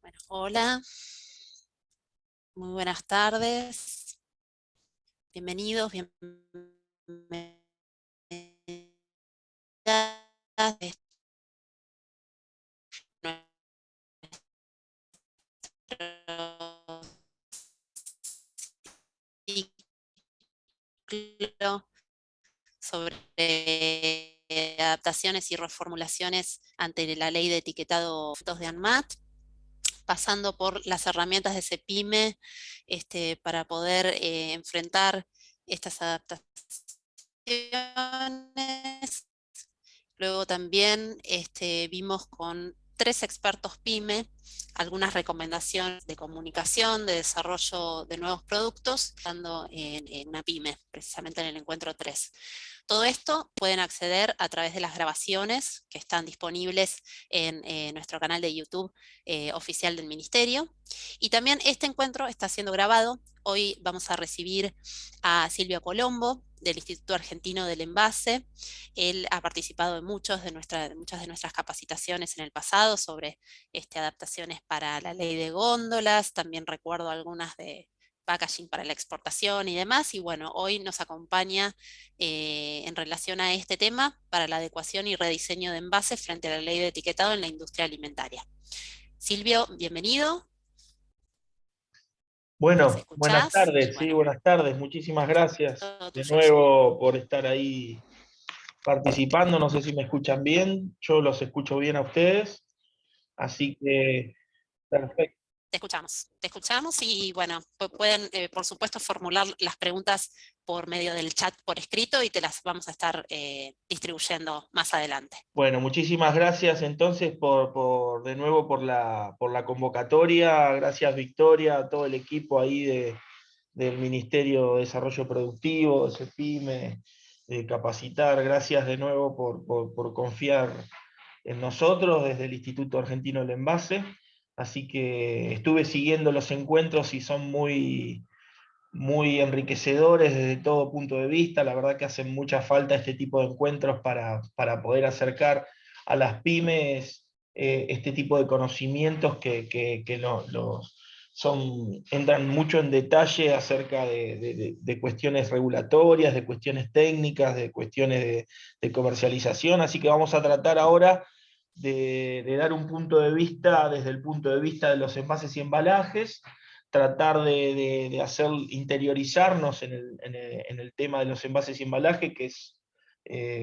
Bueno, hola, muy buenas tardes, bienvenidos, bienvenidas a este nuestro ciclo sobre adaptaciones y reformulaciones ante la ley de etiquetado de ANMAT, pasando por las herramientas de CEPIME para poder enfrentar estas adaptaciones. Luego también vimos con 3 expertos PYME algunas recomendaciones de comunicación, de desarrollo de nuevos productos, estando en una PYME, precisamente en el encuentro 3. Todo esto pueden acceder a través de las grabaciones que están disponibles en nuestro canal de YouTube oficial del Ministerio. Y también este encuentro está siendo grabado. Hoy vamos a recibir a Silvio Colombo, del Instituto Argentino del Envase. Él ha participado en muchas de nuestras capacitaciones en el pasado sobre adaptaciones para la ley de góndolas. También recuerdo algunas de packaging para la exportación y demás. Y bueno, hoy nos acompaña en relación a este tema para la adecuación y rediseño de envases frente a la ley de etiquetado en la industria alimentaria. Silvio, bienvenido. ¿Nos Bueno, buenas escuchás? Y tardes, sí, bueno, buenas tardes. Muchísimas gracias todo de tuyo, Silvio. nuevo por estar ahí participando. No sé si me escuchan bien, yo los escucho bien a ustedes, así que perfecto. Te escuchamos y bueno, pueden por supuesto formular las preguntas por medio del chat por escrito y te las vamos a estar distribuyendo más adelante. Bueno, muchísimas gracias entonces de nuevo por la convocatoria. Gracias Victoria, a todo el equipo ahí del Ministerio de Desarrollo Productivo, de CEPIME, de Capacitar. Gracias de nuevo por confiar en nosotros desde el Instituto Argentino del Envase. Así que estuve siguiendo los encuentros y son muy enriquecedores desde todo punto de vista. La verdad que hacen mucha falta este tipo de encuentros para poder acercar a las pymes este tipo de conocimientos que entran mucho en detalle acerca de cuestiones regulatorias, de cuestiones técnicas, de cuestiones de comercialización. Así que vamos a tratar ahora de dar un punto de vista desde el punto de vista de los envases y embalajes, tratar de hacer interiorizarnos en el tema de los envases y embalaje, que es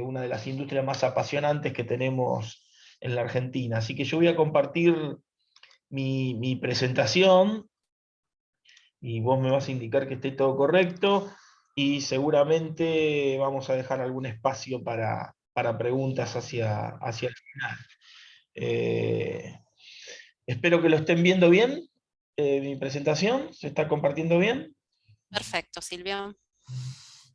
una de las industrias más apasionantes que tenemos en la Argentina. Así que yo voy a compartir mi presentación y vos me vas a indicar que esté todo correcto y seguramente vamos a dejar algún espacio para preguntas hacia el final. Eh, Espero que lo estén viendo bien. Mi presentación se está compartiendo bien. Perfecto, Silvio.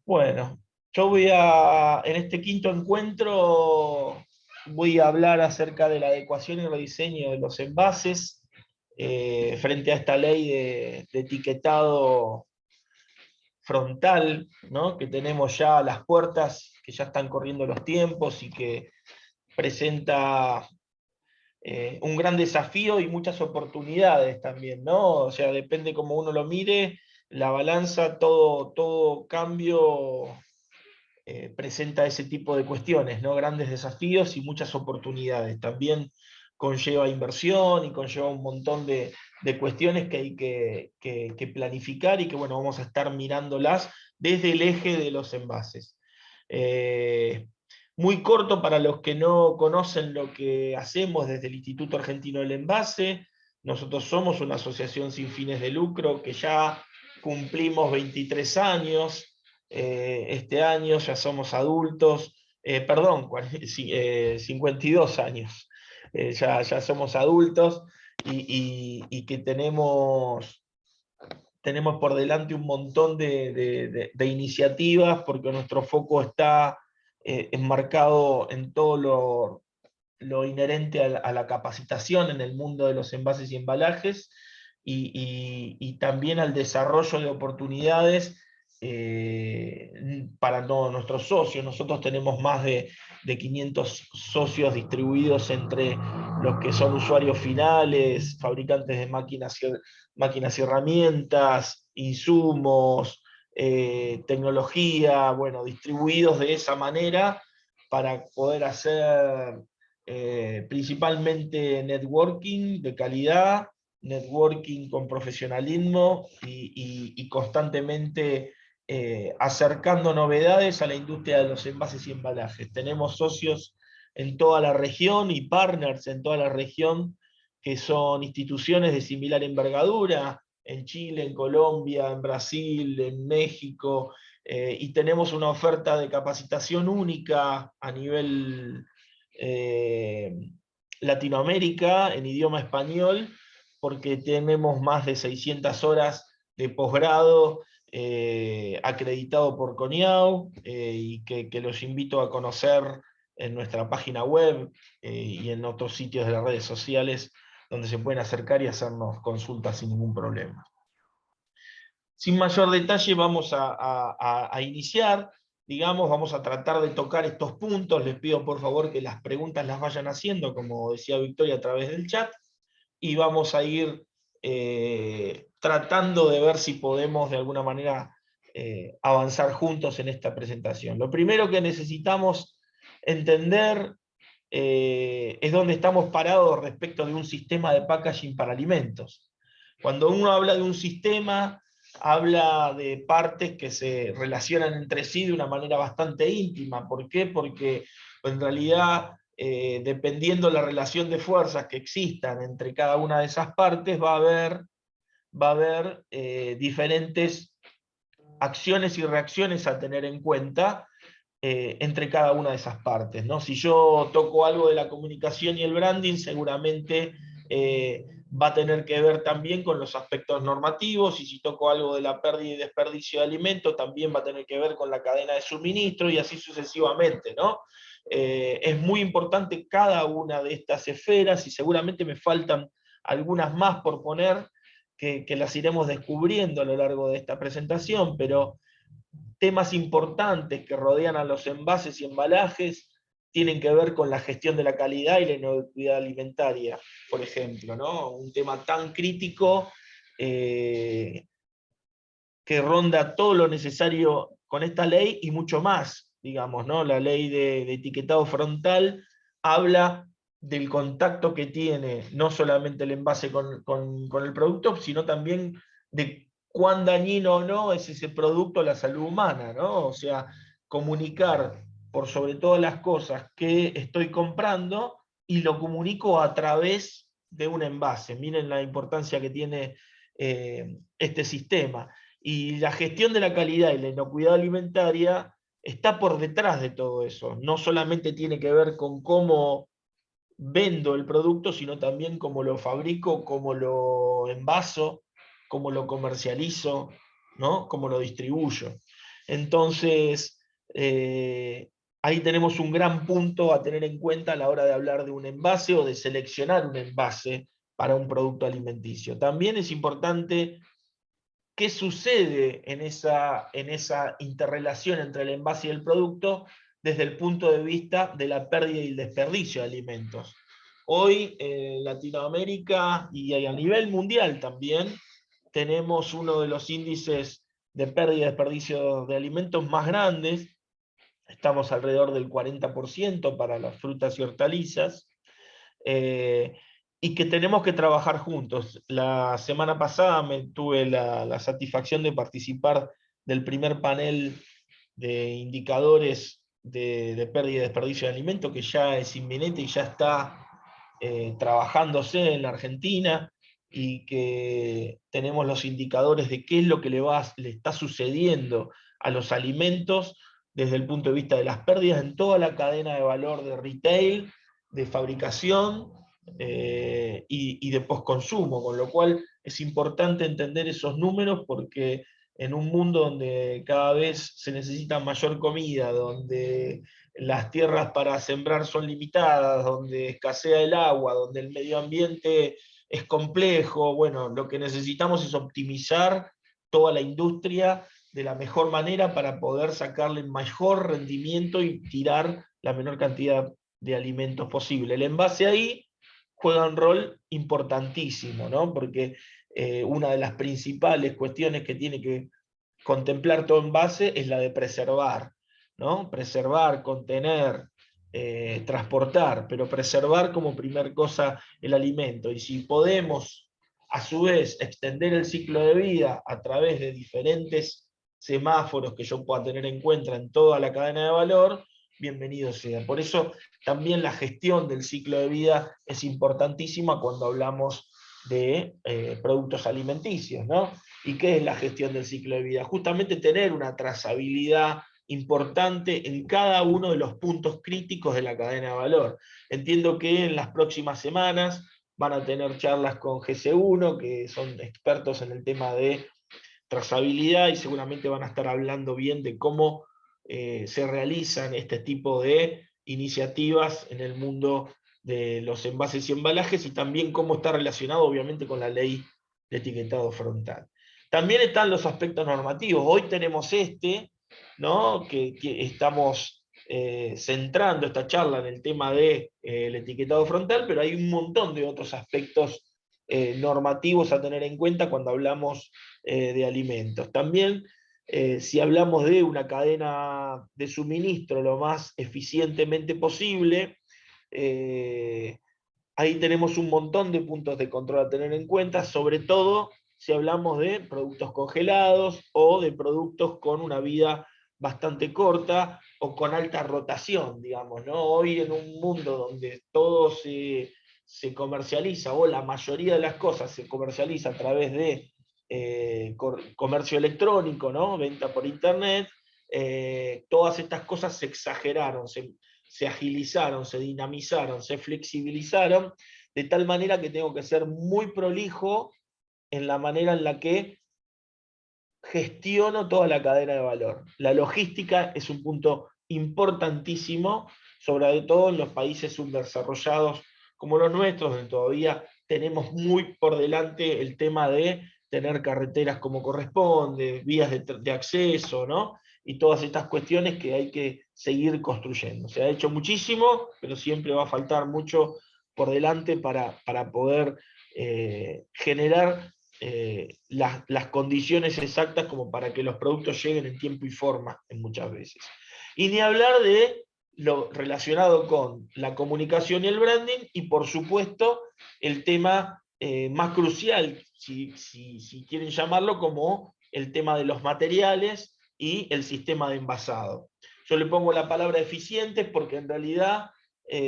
Bueno, en este quinto encuentro voy a hablar acerca de la adecuación y rediseño de los envases frente a esta ley de etiquetado frontal, ¿no? Que tenemos ya a las puertas, que ya están corriendo los tiempos y que presenta un gran desafío y muchas oportunidades también, ¿no? O sea, depende cómo uno lo mire, la balanza, todo cambio presenta ese tipo de cuestiones, ¿no? Grandes desafíos y muchas oportunidades. También conlleva inversión y conlleva un montón de cuestiones que hay que planificar y que, bueno, vamos a estar mirándolas desde el eje de los envases. Muy corto para los que no conocen lo que hacemos desde el Instituto Argentino del Envase. Nosotros somos una asociación sin fines de lucro que ya cumplimos 23 años. Este año ya somos adultos, perdón, 52 años. Ya somos adultos y que tenemos por delante un montón de iniciativas porque nuestro foco está enmarcado en todo lo inherente a la capacitación en el mundo de los envases y embalajes y también al desarrollo de oportunidades para nuestros socios. Nosotros tenemos más de de 500 socios distribuidos entre los que son usuarios finales, fabricantes de máquinas y herramientas, insumos, tecnología, bueno, distribuidos de esa manera para poder hacer principalmente networking de calidad, networking con profesionalismo y constantemente acercando novedades a la industria de los envases y embalajes. Tenemos socios en toda la región y partners en toda la región que son instituciones de similar envergadura, en Chile, en Colombia, en Brasil, en México, y tenemos una oferta de capacitación única a nivel Latinoamérica en idioma español, porque tenemos más de 600 horas de posgrado acreditado por CONIAU, y que los invito a conocer en nuestra página web y en otros sitios de las redes sociales donde se pueden acercar y hacernos consultas sin ningún problema. Sin mayor detalle vamos a iniciar, digamos, vamos a tratar de tocar estos puntos. Les pido por favor que las preguntas las vayan haciendo, como decía Victoria, a través del chat, y vamos a ir tratando de ver si podemos de alguna manera avanzar juntos en esta presentación. Lo primero que necesitamos entender es dónde estamos parados respecto de un sistema de packaging para alimentos. Cuando uno habla de un sistema, habla de partes que se relacionan entre sí de una manera bastante íntima. ¿Por qué? Porque en realidad, dependiendo la relación de fuerzas que existan entre cada una de esas partes, va a haber diferentes acciones y reacciones a tener en cuenta entre cada una de esas partes, ¿no? Si yo toco algo de la comunicación y el branding, seguramente va a tener que ver también con los aspectos normativos, y si toco algo de la pérdida y desperdicio de alimentos, también va a tener que ver con la cadena de suministro y así sucesivamente, ¿no? Es muy importante cada una de estas esferas, y seguramente me faltan algunas más por poner, que las iremos descubriendo a lo largo de esta presentación, pero temas importantes que rodean a los envases y embalajes tienen que ver con la gestión de la calidad y la inocuidad alimentaria, por ejemplo, ¿no? Un tema tan crítico que ronda todo lo necesario con esta ley y mucho más, digamos, ¿no? La ley de etiquetado frontal habla del contacto que tiene no solamente el envase con el producto, sino también de cuán dañino o no es ese producto a la salud humana, ¿no? O sea, comunicar por sobre todas las cosas que estoy comprando, y lo comunico a través de un envase. Miren la importancia que tiene este sistema. Y la gestión de la calidad y la inocuidad alimentaria está por detrás de todo eso. No solamente tiene que ver con cómo vendo el producto, sino también cómo lo fabrico, cómo lo envaso, cómo lo comercializo, ¿no? Cómo lo distribuyo. Entonces, ahí tenemos un gran punto a tener en cuenta a la hora de hablar de un envase o de seleccionar un envase para un producto alimenticio. También es importante qué sucede en esa interrelación entre el envase y el producto desde el punto de vista de la pérdida y el desperdicio de alimentos. Hoy en Latinoamérica y a nivel mundial también tenemos uno de los índices de pérdida y desperdicio de alimentos más grandes. Estamos alrededor del 40% para las frutas y hortalizas. Y que tenemos que trabajar juntos. La semana pasada tuve la satisfacción de participar del primer panel de indicadores de pérdida y desperdicio de alimentos, que ya es inminente y ya está trabajándose en la Argentina, y que tenemos los indicadores de qué es lo que le está sucediendo a los alimentos desde el punto de vista de las pérdidas en toda la cadena de valor de retail, de fabricación y de postconsumo, con lo cual es importante entender esos números, porque en un mundo donde cada vez se necesita mayor comida, donde las tierras para sembrar son limitadas, donde escasea el agua, donde el medio ambiente es complejo, bueno, lo que necesitamos es optimizar toda la industria de la mejor manera para poder sacarle el mejor rendimiento y tirar la menor cantidad de alimentos posible. El envase ahí juega un rol importantísimo, ¿no? Porque una de las principales cuestiones que tiene que contemplar todo envase es la de preservar, ¿no? Preservar, contener, transportar, pero preservar como primer cosa el alimento. Y si podemos, a su vez, extender el ciclo de vida a través de diferentes semáforos que yo pueda tener en cuenta en toda la cadena de valor, bienvenido sea. Por eso también la gestión del ciclo de vida es importantísima cuando hablamos de productos alimenticios, ¿no? ¿Y qué es la gestión del ciclo de vida? Justamente tener una trazabilidad importante en cada uno de los puntos críticos de la cadena de valor. Entiendo que en las próximas semanas van a tener charlas con GC1, que son expertos en el tema de trazabilidad, y seguramente van a estar hablando bien de cómo se realizan este tipo de iniciativas en el mundo de los envases y embalajes, y también cómo está relacionado obviamente con la ley de etiquetado frontal. También están los aspectos normativos. Hoy tenemos ¿no? que estamos centrando esta charla en el tema del etiquetado frontal, pero hay un montón de otros aspectos normativos a tener en cuenta cuando hablamos de alimentos. También, si hablamos de una cadena de suministro lo más eficientemente posible, ahí tenemos un montón de puntos de control a tener en cuenta, sobre todo si hablamos de productos congelados o de productos con una vida bastante corta o con alta rotación, digamos, ¿no? Hoy en un mundo donde todo se comercializa, o la mayoría de las cosas se comercializa a través de comercio electrónico, ¿no? Venta por internet, todas estas cosas se exageraron, se agilizaron, se dinamizaron, se flexibilizaron, de tal manera que tengo que ser muy prolijo en la manera en la que gestiono toda la cadena de valor. La logística es un punto importantísimo, sobre todo en los países subdesarrollados como los nuestros, donde todavía tenemos muy por delante el tema de tener carreteras como corresponde, vías de acceso, ¿no? Y todas estas cuestiones que hay que seguir construyendo. Se ha hecho muchísimo, pero siempre va a faltar mucho por delante para poder generar las condiciones exactas como para que los productos lleguen en tiempo y forma en muchas veces. Y ni hablar de lo relacionado con la comunicación y el branding, y por supuesto el tema más crucial, si quieren llamarlo, como el tema de los materiales y el sistema de envasado. Yo le pongo la palabra eficientes porque en realidad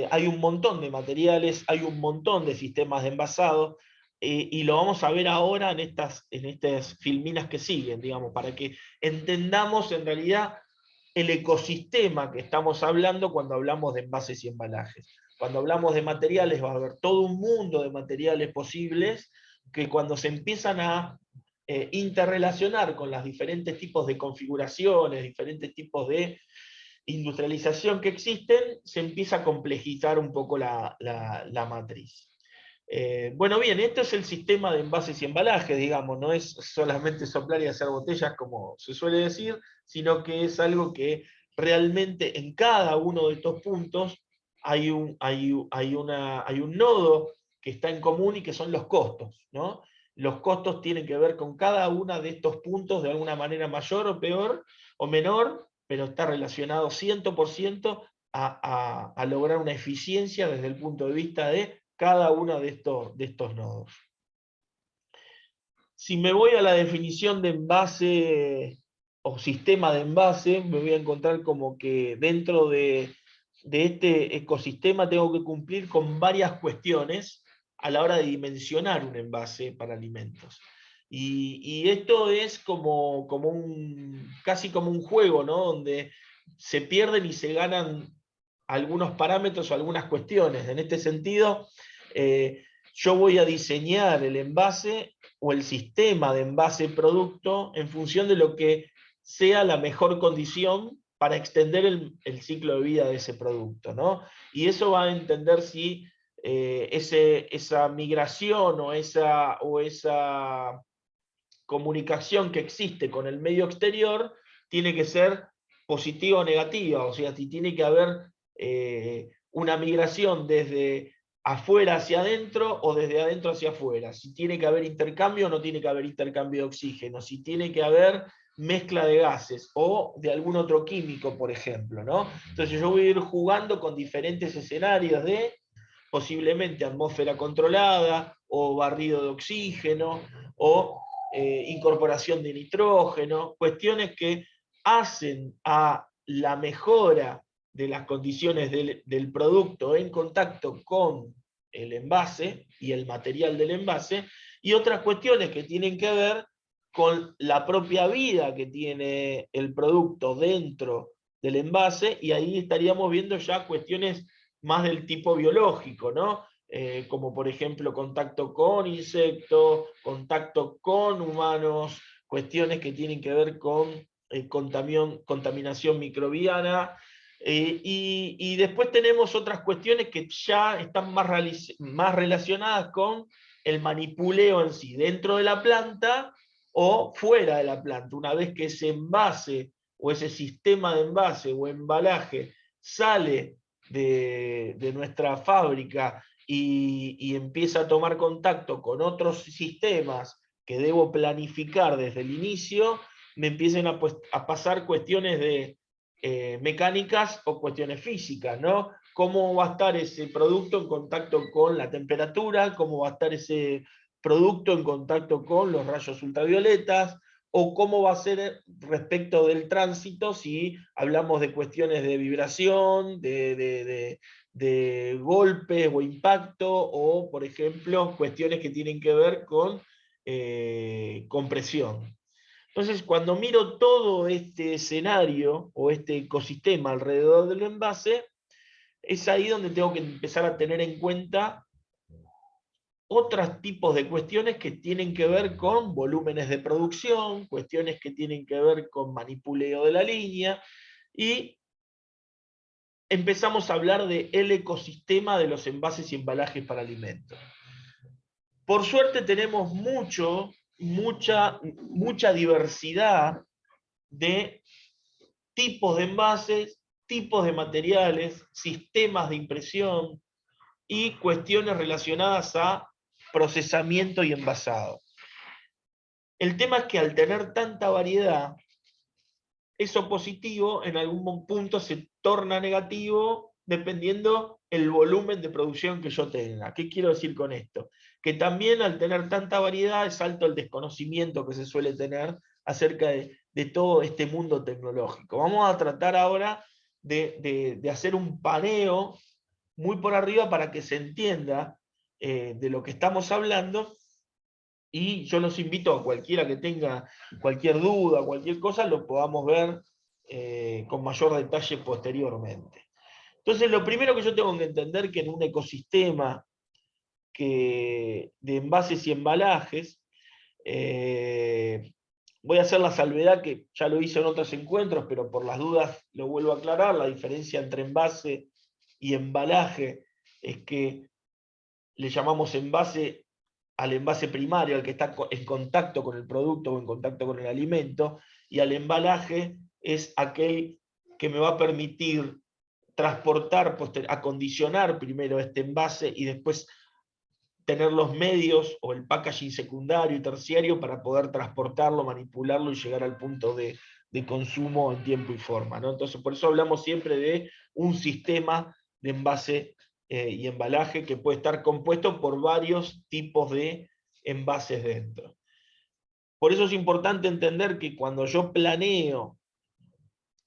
hay un montón de materiales, hay un montón de sistemas de envasado, y lo vamos a ver ahora en estas filminas que siguen, digamos, para que entendamos en realidad el ecosistema que estamos hablando cuando hablamos de envases y embalajes. Cuando hablamos de materiales va a haber todo un mundo de materiales posibles que cuando se empiezan a interrelacionar con los diferentes tipos de configuraciones, diferentes tipos de industrialización que existen, se empieza a complejizar un poco la matriz. Bueno, bien, esto es el sistema de envases y embalajes, digamos, no es solamente soplar y hacer botellas como se suele decir, sino que es algo que realmente en cada uno de estos puntos hay un nodo que está en común y que son los costos, ¿no? Los costos tienen que ver con cada uno de estos puntos de alguna manera mayor o peor o menor, pero está relacionado 100% a lograr una eficiencia desde el punto de vista de cada uno de estos nodos. Si me voy a la definición de envase o sistema de envase, me voy a encontrar como que dentro de este ecosistema tengo que cumplir con varias cuestiones a la hora de dimensionar un envase para alimentos. Y esto es casi como un juego, ¿no? Donde se pierden y se ganan algunos parámetros o algunas cuestiones. En este sentido, yo voy a diseñar el envase o el sistema de envase producto en función de lo que sea la mejor condición para extender el ciclo de vida de ese producto, ¿no? Y eso va a entender si esa migración o esa comunicación que existe con el medio exterior tiene que ser positiva o negativa, o sea, si tiene que haber una migración desde afuera hacia adentro o desde adentro hacia afuera, si tiene que haber intercambio o no tiene que haber intercambio de oxígeno, si tiene que haber mezcla de gases o de algún otro químico, por ejemplo, ¿no? Entonces yo voy a ir jugando con diferentes escenarios de posiblemente atmósfera controlada o barrido de oxígeno o incorporación de nitrógeno, cuestiones que hacen a la mejora de las condiciones del producto en contacto con el envase y el material del envase, y otras cuestiones que tienen que ver con la propia vida que tiene el producto dentro del envase, y ahí estaríamos viendo ya cuestiones más del tipo biológico, ¿no? Como por ejemplo contacto con insectos, contacto con humanos, cuestiones que tienen que ver con contaminación microbiana, y después tenemos otras cuestiones que ya están más relacionadas con el manipuleo en sí, dentro de la planta o fuera de la planta. Una vez que ese envase o ese sistema de envase o embalaje sale de nuestra fábrica y empieza a tomar contacto con otros sistemas que debo planificar desde el inicio, me empiecen a pasar cuestiones de mecánicas o cuestiones físicas, ¿no? Cómo va a estar ese producto en contacto con la temperatura, cómo va a estar ese producto en contacto con los rayos ultravioletas, o cómo va a ser respecto del tránsito si hablamos de cuestiones de vibración, de golpes o impacto, o por ejemplo cuestiones que tienen que ver con compresión. Entonces, cuando miro todo este escenario o este ecosistema alrededor del envase, es ahí donde tengo que empezar a tener en cuenta otros tipos de cuestiones que tienen que ver con volúmenes de producción, cuestiones que tienen que ver con manipuleo de la línea, y empezamos a hablar del ecosistema de los envases y embalajes para alimentos. Por suerte tenemos mucha diversidad de tipos de envases, tipos de materiales, sistemas de impresión y cuestiones relacionadas a procesamiento y envasado. El tema es que al tener tanta variedad, eso positivo en algún punto se torna negativo dependiendo el volumen de producción que yo tenga. ¿Qué quiero decir con esto? Que también al tener tanta variedad es alto el desconocimiento que se suele tener acerca de todo este mundo tecnológico. Vamos a tratar ahora de hacer un paneo muy por arriba para que se entienda de lo que estamos hablando, y yo los invito a cualquiera que tenga cualquier duda, cualquier cosa, lo podamos ver con mayor detalle posteriormente. Entonces, lo primero que yo tengo que entender que en un ecosistema de envases y embalajes, voy a hacer la salvedad que ya lo hice en otros encuentros, pero por las dudas lo vuelvo a aclarar. La diferencia entre envase y embalaje es que le llamamos envase al envase primario, al que está en contacto con el producto o en contacto con el alimento, y al embalaje es aquel que me va a permitir transportar, acondicionar primero este envase y después tener los medios o el packaging secundario y terciario para poder transportarlo, manipularlo y llegar al punto de consumo en tiempo y forma, ¿no? Entonces, por eso hablamos siempre de un sistema de envase y embalaje que puede estar compuesto por varios tipos de envases dentro. Por eso es importante entender que cuando yo planeo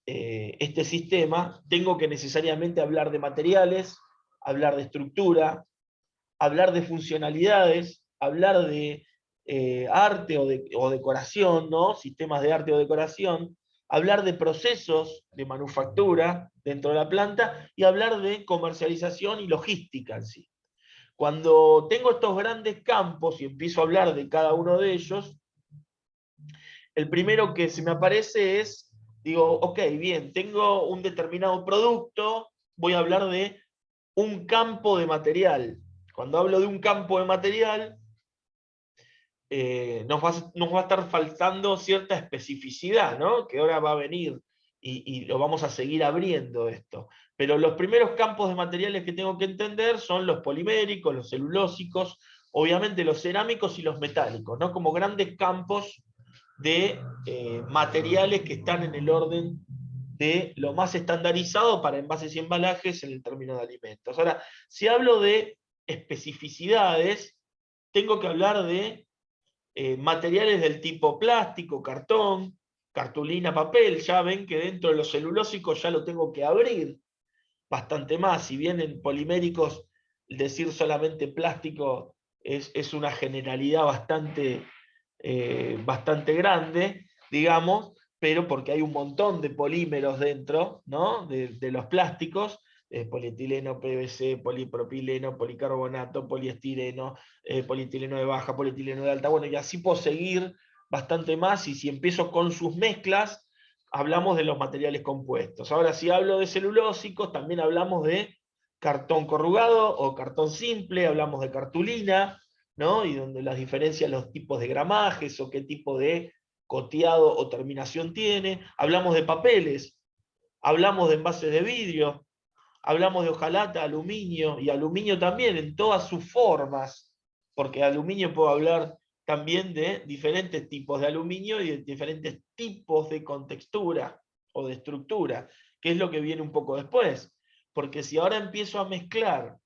este sistema, tengo que necesariamente hablar de materiales, hablar de estructura, hablar de funcionalidades, hablar de arte o decoración, ¿no? Sistemas de arte o decoración, hablar de procesos de manufactura dentro de la planta y hablar de comercialización y logística en sí. Cuando tengo estos grandes campos y empiezo a hablar de cada uno de ellos, el primero que se me aparece es, digo, ok, bien, tengo un determinado producto, voy a hablar de un campo de material. Cuando hablo de un campo de material, nos va a estar faltando cierta especificidad, ¿no? Que ahora va a venir y lo vamos a seguir abriendo esto. Pero los primeros campos de materiales que tengo que entender son los poliméricos, los celulósicos, obviamente los cerámicos y los metálicos, ¿no? Como grandes campos de materiales que están en el orden de lo más estandarizado para envases y embalajes en el término de alimentos. Ahora, si hablo de especificidades, tengo que hablar de materiales del tipo plástico, cartón, cartulina, papel. Ya ven que dentro de los celulósicos ya lo tengo que abrir bastante más. Si bien en poliméricos decir solamente plástico es una generalidad bastante grande, digamos, pero porque hay un montón de polímeros dentro, ¿no? de los plásticos, polietileno, PVC, polipropileno, policarbonato, poliestireno, polietileno de baja, polietileno de alta, bueno, y así puedo seguir bastante más, y si empiezo con sus mezclas, hablamos de los materiales compuestos. Ahora, si hablo de celulósicos, también hablamos de cartón corrugado o cartón simple, hablamos de cartulina, ¿no? Y donde las diferencias, los tipos de gramajes o qué tipo de coteado o terminación tiene. Hablamos de papeles, hablamos de envases de vidrio, hablamos de hojalata, aluminio, y aluminio también en todas sus formas, porque aluminio puedo hablar también de diferentes tipos de aluminio y de diferentes tipos de contextura o de estructura, que es lo que viene un poco después. Porque si ahora empiezo a mezclar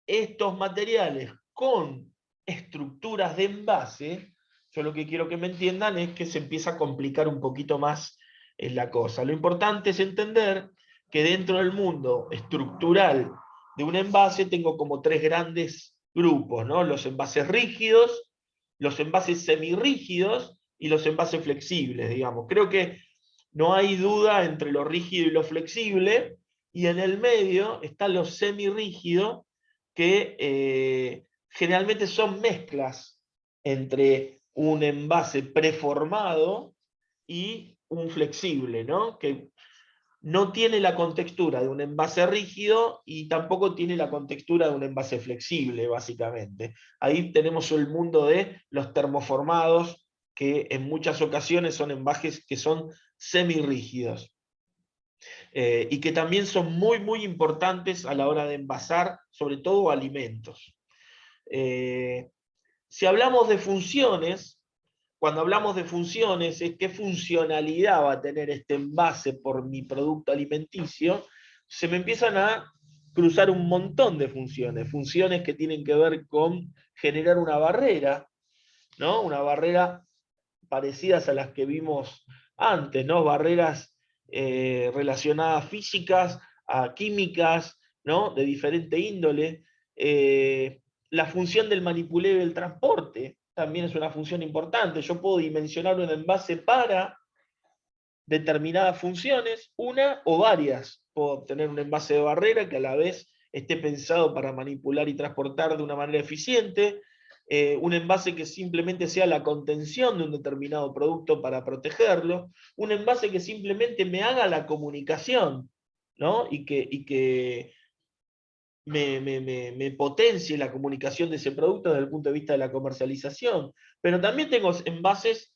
estos materiales con estructuras de envase, yo lo que quiero que me entiendan es que se empieza a complicar un poquito más la cosa. Lo importante es entender que dentro del mundo estructural de un envase tengo como tres grandes grupos, ¿no? Los envases rígidos, los envases semirrígidos y los envases flexibles, digamos. Creo que no hay duda entre lo rígido y lo flexible, y en el medio está lo semirrígido, que generalmente son mezclas entre un envase preformado y un flexible, ¿no? Que no tiene la contextura de un envase rígido y tampoco tiene la contextura de un envase flexible, básicamente. Ahí tenemos el mundo de los termoformados, que en muchas ocasiones son envases que son semirrígidos. Y que también son muy, muy importantes a la hora de envasar, sobre todo alimentos. Si hablamos de funciones, cuando hablamos de funciones, es qué funcionalidad va a tener este envase por mi producto alimenticio, se me empiezan a cruzar un montón de funciones. Funciones que tienen que ver con generar una barrera, ¿no? Una barrera parecidas a las que vimos antes, ¿no? Barreras relacionadas físicas, a químicas, ¿no? De diferente índole. La función del manipuleo del transporte también es una función importante. Yo puedo dimensionar un envase para determinadas funciones, una o varias. Puedo obtener un envase de barrera que a la vez esté pensado para manipular y transportar de una manera eficiente, un envase que simplemente sea la contención de un determinado producto para protegerlo, un envase que simplemente me haga la comunicación, ¿no? y que me potencie la comunicación de ese producto desde el punto de vista de la comercialización. Pero también tengo envases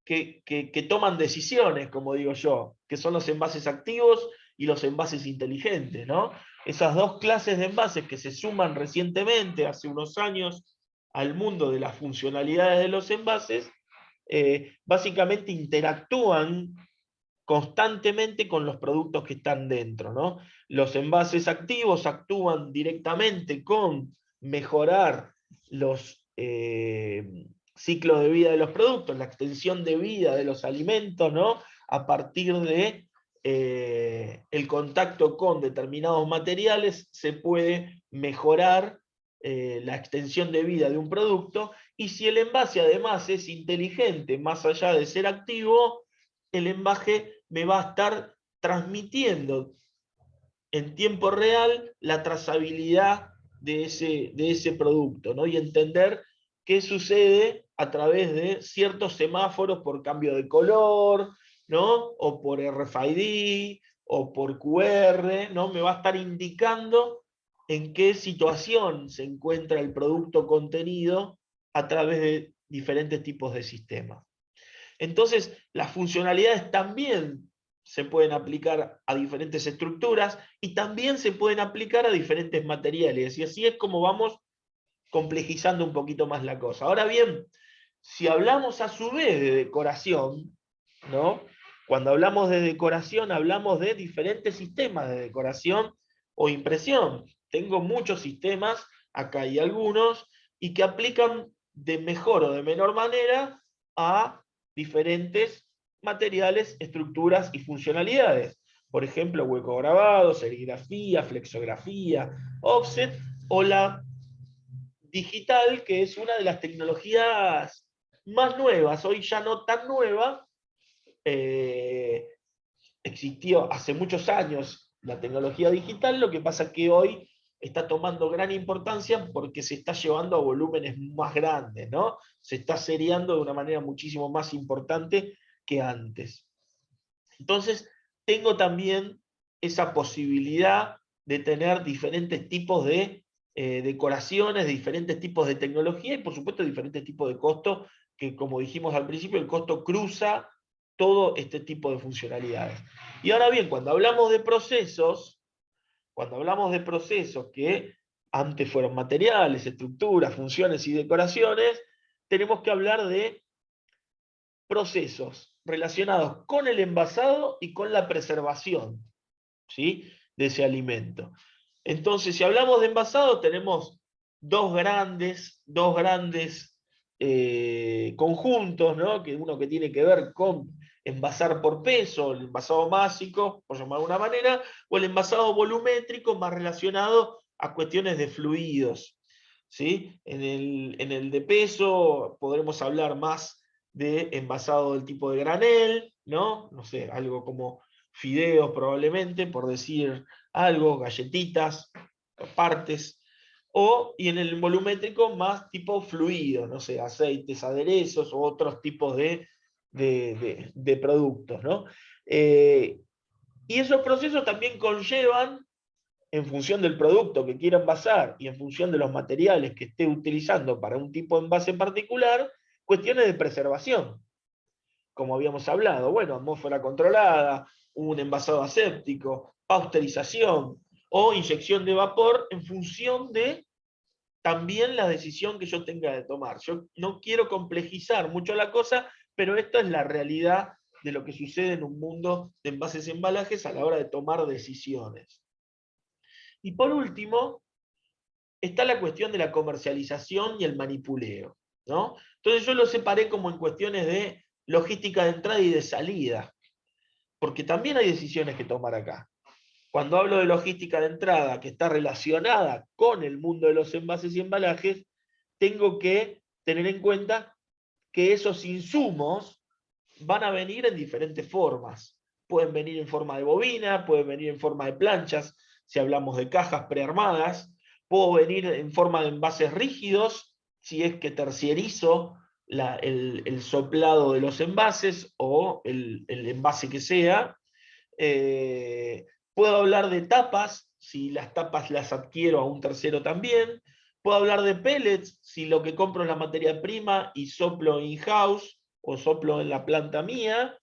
que toman decisiones, como digo yo, que son los envases activos y los envases inteligentes, ¿no? Esas dos clases de envases que se suman recientemente, hace unos años, al mundo de las funcionalidades de los envases, básicamente interactúan constantemente con los productos que están dentro, ¿no? Los envases activos actúan directamente con mejorar los ciclos de vida de los productos, la extensión de vida de los alimentos, ¿no? A partir de el contacto con determinados materiales se puede mejorar la extensión de vida de un producto, y si el envase además es inteligente, más allá de ser activo, el envase me va a estar transmitiendo en tiempo real la trazabilidad de ese producto, ¿no? Y entender qué sucede a través de ciertos semáforos por cambio de color, ¿no? O por RFID, o por QR, ¿no? Me va a estar indicando en qué situación se encuentra el producto contenido a través de diferentes tipos de sistemas. Entonces, las funcionalidades también se pueden aplicar a diferentes estructuras y también se pueden aplicar a diferentes materiales. Y así es como vamos complejizando un poquito más la cosa. Ahora bien, si hablamos a su vez de decoración, ¿no? Cuando hablamos de decoración, hablamos de diferentes sistemas de decoración o impresión. Tengo muchos sistemas, acá hay algunos, y que aplican de mejor o de menor manera a diferentes materiales, estructuras y funcionalidades. Por ejemplo, hueco grabado, serigrafía, flexografía, offset o la digital, que es una de las tecnologías más nuevas, hoy ya no tan nueva, eh, existió hace muchos años la tecnología digital, lo que pasa es que hoy está tomando gran importancia porque se está llevando a volúmenes más grandes, ¿no? Se está seriando de una manera muchísimo más importante que antes. Entonces, tengo también esa posibilidad de tener diferentes tipos de decoraciones, de diferentes tipos de tecnología y por supuesto diferentes tipos de costo, que como dijimos al principio, el costo cruza todo este tipo de funcionalidades. Y ahora bien, cuando hablamos de procesos que antes fueron materiales, estructuras, funciones y decoraciones, tenemos que hablar de procesos relacionados con el envasado y con la preservación, ¿sí?, de ese alimento. Entonces, si hablamos de envasado, tenemos dos grandes conjuntos, ¿no? Que uno que tiene que ver con envasar por peso, el envasado másico, por llamar de alguna manera, o el envasado volumétrico, más relacionado a cuestiones de fluidos, ¿sí? En el de peso podremos hablar más de envasado del tipo de granel, ¿no? No sé, algo como fideos probablemente, por decir algo, galletitas, partes, y en el volumétrico más tipo fluido, no sé, aceites, aderezos o otros tipos de productos, ¿no? Y esos procesos también conllevan, en función del producto que quiera envasar y en función de los materiales que esté utilizando para un tipo de envase en particular, cuestiones de preservación, como habíamos hablado, bueno, atmósfera controlada, un envasado aséptico, pasteurización o inyección de vapor en función de también la decisión que yo tenga de tomar. Yo no quiero complejizar mucho la cosa, pero esta es la realidad de lo que sucede en un mundo de envases y embalajes a la hora de tomar decisiones. Y por último, está la cuestión de la comercialización y el manipuleo, ¿no? Entonces yo lo separé como en cuestiones de logística de entrada y de salida, porque también hay decisiones que tomar acá. Cuando hablo de logística de entrada, que está relacionada con el mundo de los envases y embalajes, tengo que tener en cuenta que esos insumos van a venir en diferentes formas. Pueden venir en forma de bobina, pueden venir en forma de planchas, si hablamos de cajas prearmadas, puedo venir en forma de envases rígidos, si es que terciarizo el soplado de los envases o el envase que sea. Puedo hablar de tapas, si las tapas las adquiero a un tercero también. Puedo hablar de pellets, si lo que compro es la materia prima y soplo in-house o soplo en la planta mía.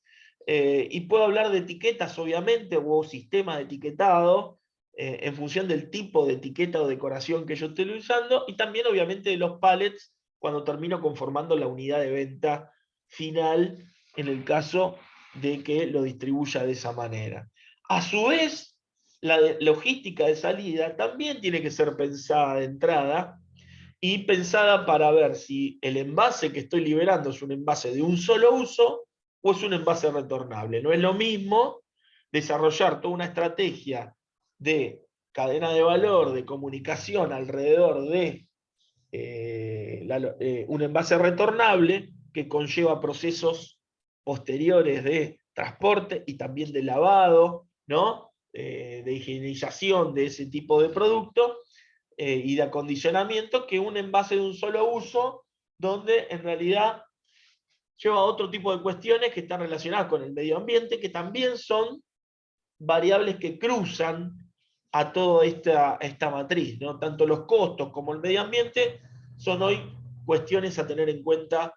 Y puedo hablar de etiquetas, obviamente, o sistema de etiquetado, en función del tipo de etiqueta o decoración que yo esté usando. Y también, obviamente, de los pallets, cuando termino conformando la unidad de venta final, en el caso de que lo distribuya de esa manera. A su vez, la logística de salida también tiene que ser pensada de entrada y pensada para ver si el envase que estoy liberando es un envase de un solo uso o es un envase retornable. No es lo mismo desarrollar toda una estrategia de cadena de valor, de comunicación alrededor de un envase retornable que conlleva procesos posteriores de transporte y también de lavado, ¿no? De higienización de ese tipo de producto y de acondicionamiento, que un envase de un solo uso, donde en realidad lleva otro tipo de cuestiones que están relacionadas con el medio ambiente, que también son variables que cruzan a toda esta matriz, ¿no? Tanto los costos como el medio ambiente son hoy cuestiones a tener en cuenta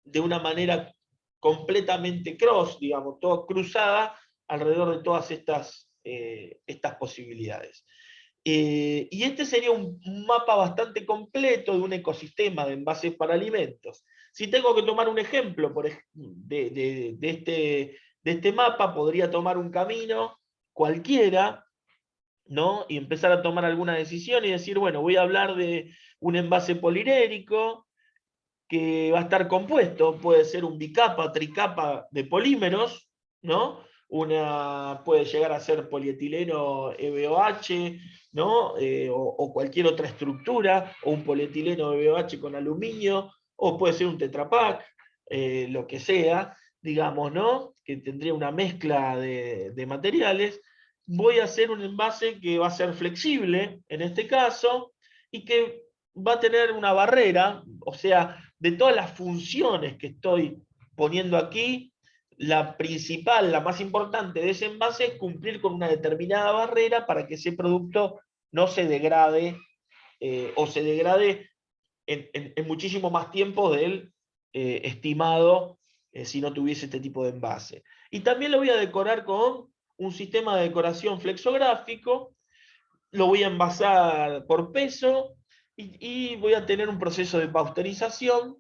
de una manera completamente cross, digamos, todo cruzada, alrededor de todas estas posibilidades. Y este sería un mapa bastante completo de un ecosistema de envases para alimentos. Si tengo que tomar un ejemplo de este mapa, podría tomar un camino cualquiera, ¿no? Y empezar a tomar alguna decisión y decir, bueno, voy a hablar de un envase polirérico que va a estar compuesto, puede ser un bicapa, tricapa de polímeros, ¿no? Puede llegar a ser polietileno EVOH, ¿no? O cualquier otra estructura, o un polietileno EVOH con aluminio, o puede ser un tetrapack, lo que sea, digamos, ¿no? Que tendría una mezcla de materiales. Voy a hacer un envase que va a ser flexible, en este caso, y que va a tener una barrera, o sea, de todas las funciones que estoy poniendo aquí, la principal, la más importante de ese envase es cumplir con una determinada barrera para que ese producto no se degrade o se degrade en muchísimo más tiempo del estimado si no tuviese este tipo de envase. Y también lo voy a decorar con un sistema de decoración flexográfico, lo voy a envasar por peso y voy a tener un proceso de pasteurización.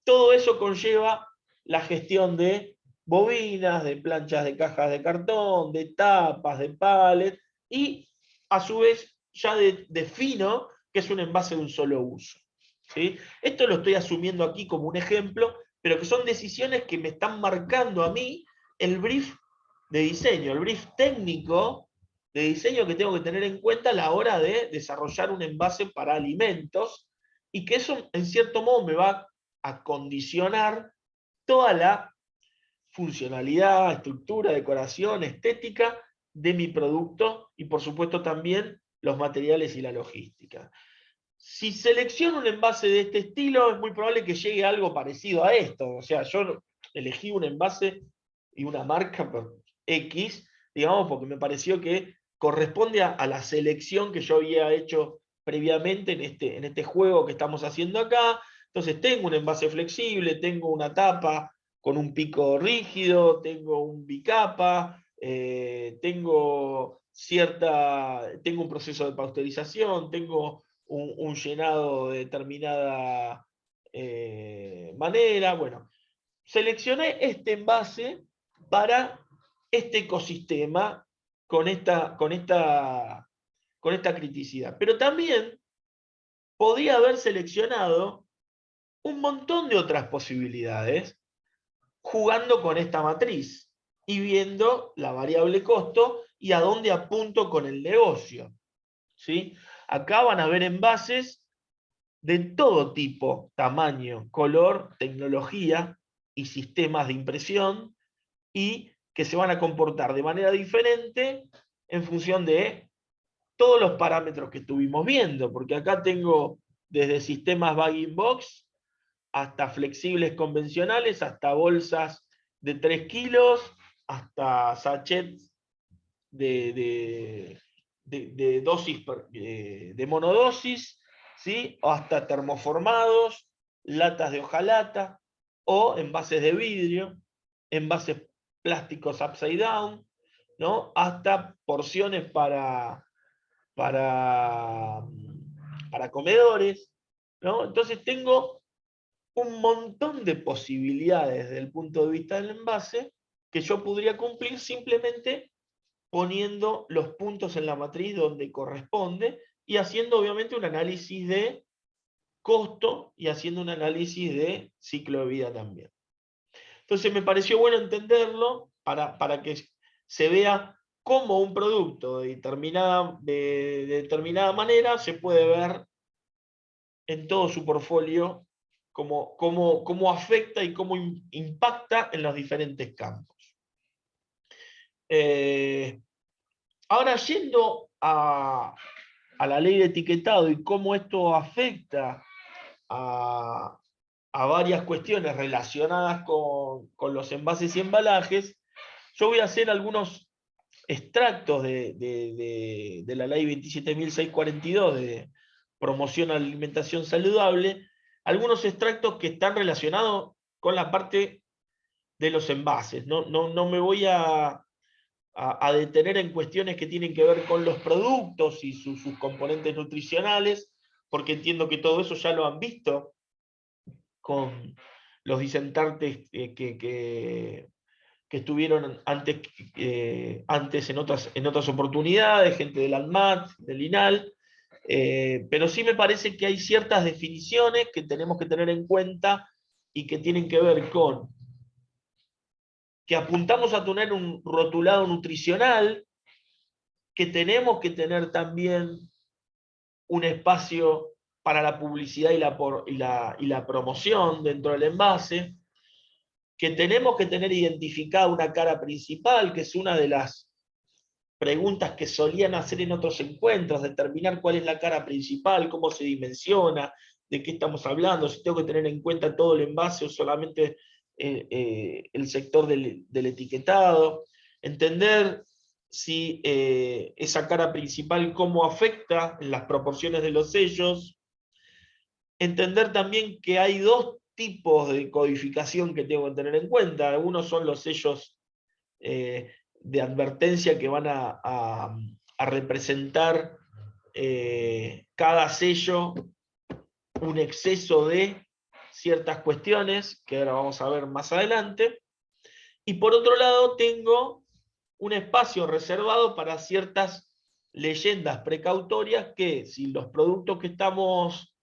Todo eso conlleva la gestión de bobinas, de planchas de cajas de cartón, de tapas, de palets, y a su vez ya defino que es un envase de un solo uso. ¿Sí? Esto lo estoy asumiendo aquí como un ejemplo, pero que son decisiones que me están marcando a mí el brief de diseño, el brief técnico de diseño que tengo que tener en cuenta a la hora de desarrollar un envase para alimentos, y que eso en cierto modo me va a condicionar toda la funcionalidad, estructura, decoración, estética de mi producto y por supuesto también los materiales y la logística. Si selecciono un envase de este estilo, es muy probable que llegue algo parecido a esto. O sea, yo elegí un envase y una marca por X, digamos, porque me pareció que corresponde a la selección que yo había hecho previamente en este juego que estamos haciendo acá. Entonces tengo un envase flexible, tengo una tapa con un pico rígido, tengo un bicapa, tengo un proceso de pasteurización, tengo un llenado de determinada manera. Bueno, seleccioné este envase para este ecosistema con esta criticidad. Pero también podría haber seleccionado un montón de otras posibilidades jugando con esta matriz y viendo la variable costo y a dónde apunto con el negocio. ¿Sí? Acá van a ver envases de todo tipo, tamaño, color, tecnología y sistemas de impresión, y que se van a comportar de manera diferente en función de todos los parámetros que estuvimos viendo, porque acá tengo desde sistemas bag-in-box hasta flexibles convencionales, hasta bolsas de 3 kilos, hasta sachets de dosis de monodosis, ¿sí? O hasta termoformados, latas de hojalata, o envases de vidrio, envases plásticos upside down, ¿no? Hasta porciones para, para comedores, ¿no? Entonces tengo un montón de posibilidades desde el punto de vista del envase que yo podría cumplir simplemente poniendo los puntos en la matriz donde corresponde y haciendo obviamente un análisis de costo y haciendo un análisis de ciclo de vida también. Entonces me pareció bueno entenderlo para que se vea cómo un producto de determinada manera se puede ver en todo su portfolio, cómo afecta y cómo impacta en los diferentes campos. Ahora, yendo a la ley de etiquetado y cómo esto afecta a varias cuestiones relacionadas con los envases y embalajes, yo voy a hacer algunos extractos de la ley 27.642 de promoción a la alimentación saludable, algunos extractos que están relacionados con la parte de los envases. No me voy a a detener en cuestiones que tienen que ver con los productos y sus componentes nutricionales, porque entiendo que todo eso ya lo han visto con los disertantes que estuvieron antes en otras oportunidades, gente del ANMAT, del INAL, pero sí me parece que hay ciertas definiciones que tenemos que tener en cuenta y que tienen que ver con que apuntamos a tener un rotulado nutricional, que tenemos que tener también un espacio para la publicidad y la promoción dentro del envase, que tenemos que tener identificada una cara principal, que es una de las preguntas que solían hacer en otros encuentros, determinar cuál es la cara principal, cómo se dimensiona, de qué estamos hablando, si tengo que tener en cuenta todo el envase o solamente el sector del etiquetado, entender si esa cara principal cómo afecta en las proporciones de los sellos, entender también que hay dos tipos de codificación que tengo que tener en cuenta. Unos son los sellos de advertencia que van a representar cada sello un exceso de ciertas cuestiones, que ahora vamos a ver más adelante. Y por otro lado tengo un espacio reservado para ciertas leyendas precautorias que si los productos que estamos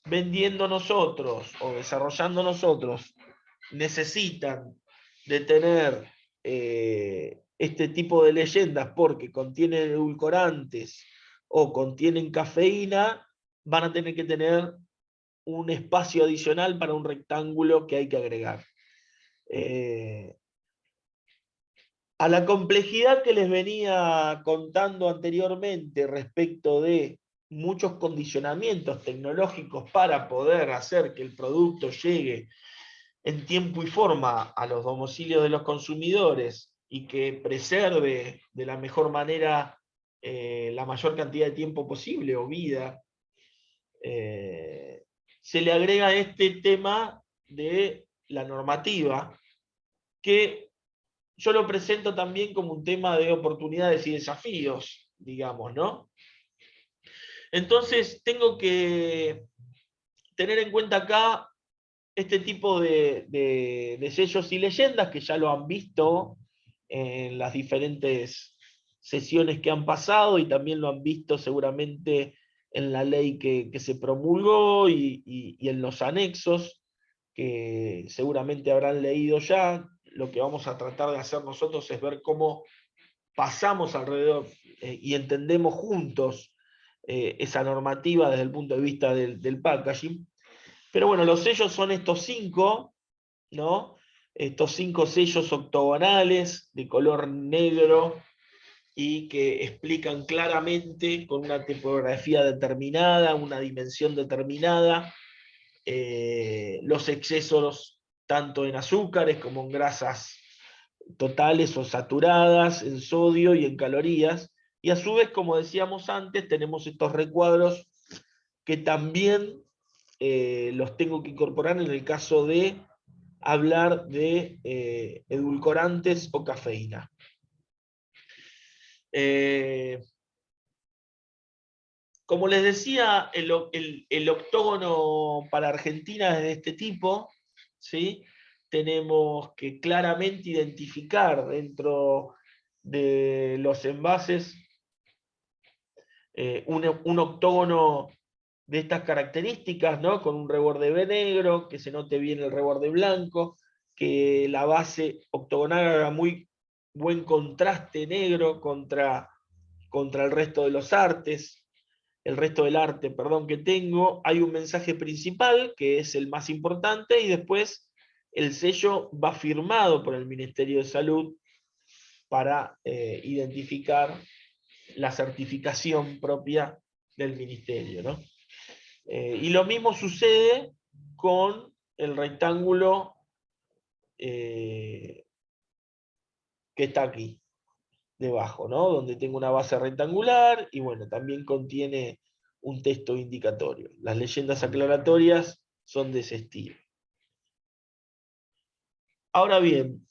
vendiendo nosotros o desarrollando nosotros necesitan de tener este tipo de leyendas porque contienen edulcorantes o contienen cafeína, van a tener que tener un espacio adicional para un rectángulo que hay que agregar. A la complejidad que les venía contando anteriormente respecto de muchos condicionamientos tecnológicos para poder hacer que el producto llegue en tiempo y forma a los domicilios de los consumidores y que preserve de la mejor manera la mayor cantidad de tiempo posible o vida, se le agrega este tema de la normativa, que yo lo presento también como un tema de oportunidades y desafíos, digamos, ¿no? Entonces, tengo que tener en cuenta acá este tipo de sellos y leyendas que ya lo han visto en las diferentes sesiones que han pasado y también lo han visto seguramente en la ley que se promulgó y en los anexos que seguramente habrán leído ya. Lo que vamos a tratar de hacer nosotros es ver cómo pasamos alrededor y entendemos juntos esa normativa desde el punto de vista del packaging. Pero bueno, los sellos son estos 5, ¿no? Estos 5 sellos octogonales de color negro y que explican claramente con una tipografía determinada, una dimensión determinada, los excesos tanto en azúcares como en grasas totales o saturadas, en sodio y en calorías. Y a su vez, como decíamos antes, tenemos estos recuadros que también los tengo que incorporar en el caso de hablar de edulcorantes o cafeína. Como les decía, el octógono para Argentina es de este tipo, ¿sí? Tenemos que claramente identificar dentro de los envases un octógono de estas características, ¿no? Con un reborde negro, que se note bien el reborde blanco, que la base octogonal haga muy buen contraste negro contra el resto de los artes, el resto del arte, perdón, que tengo. Hay un mensaje principal, que es el más importante, y después el sello va firmado por el Ministerio de Salud para identificar la certificación propia del ministerio, ¿no? Y lo mismo sucede con el rectángulo que está aquí, debajo, ¿no? Donde tengo una base rectangular y bueno, también contiene un texto indicatorio. Las leyendas aclaratorias son de ese estilo. Ahora bien,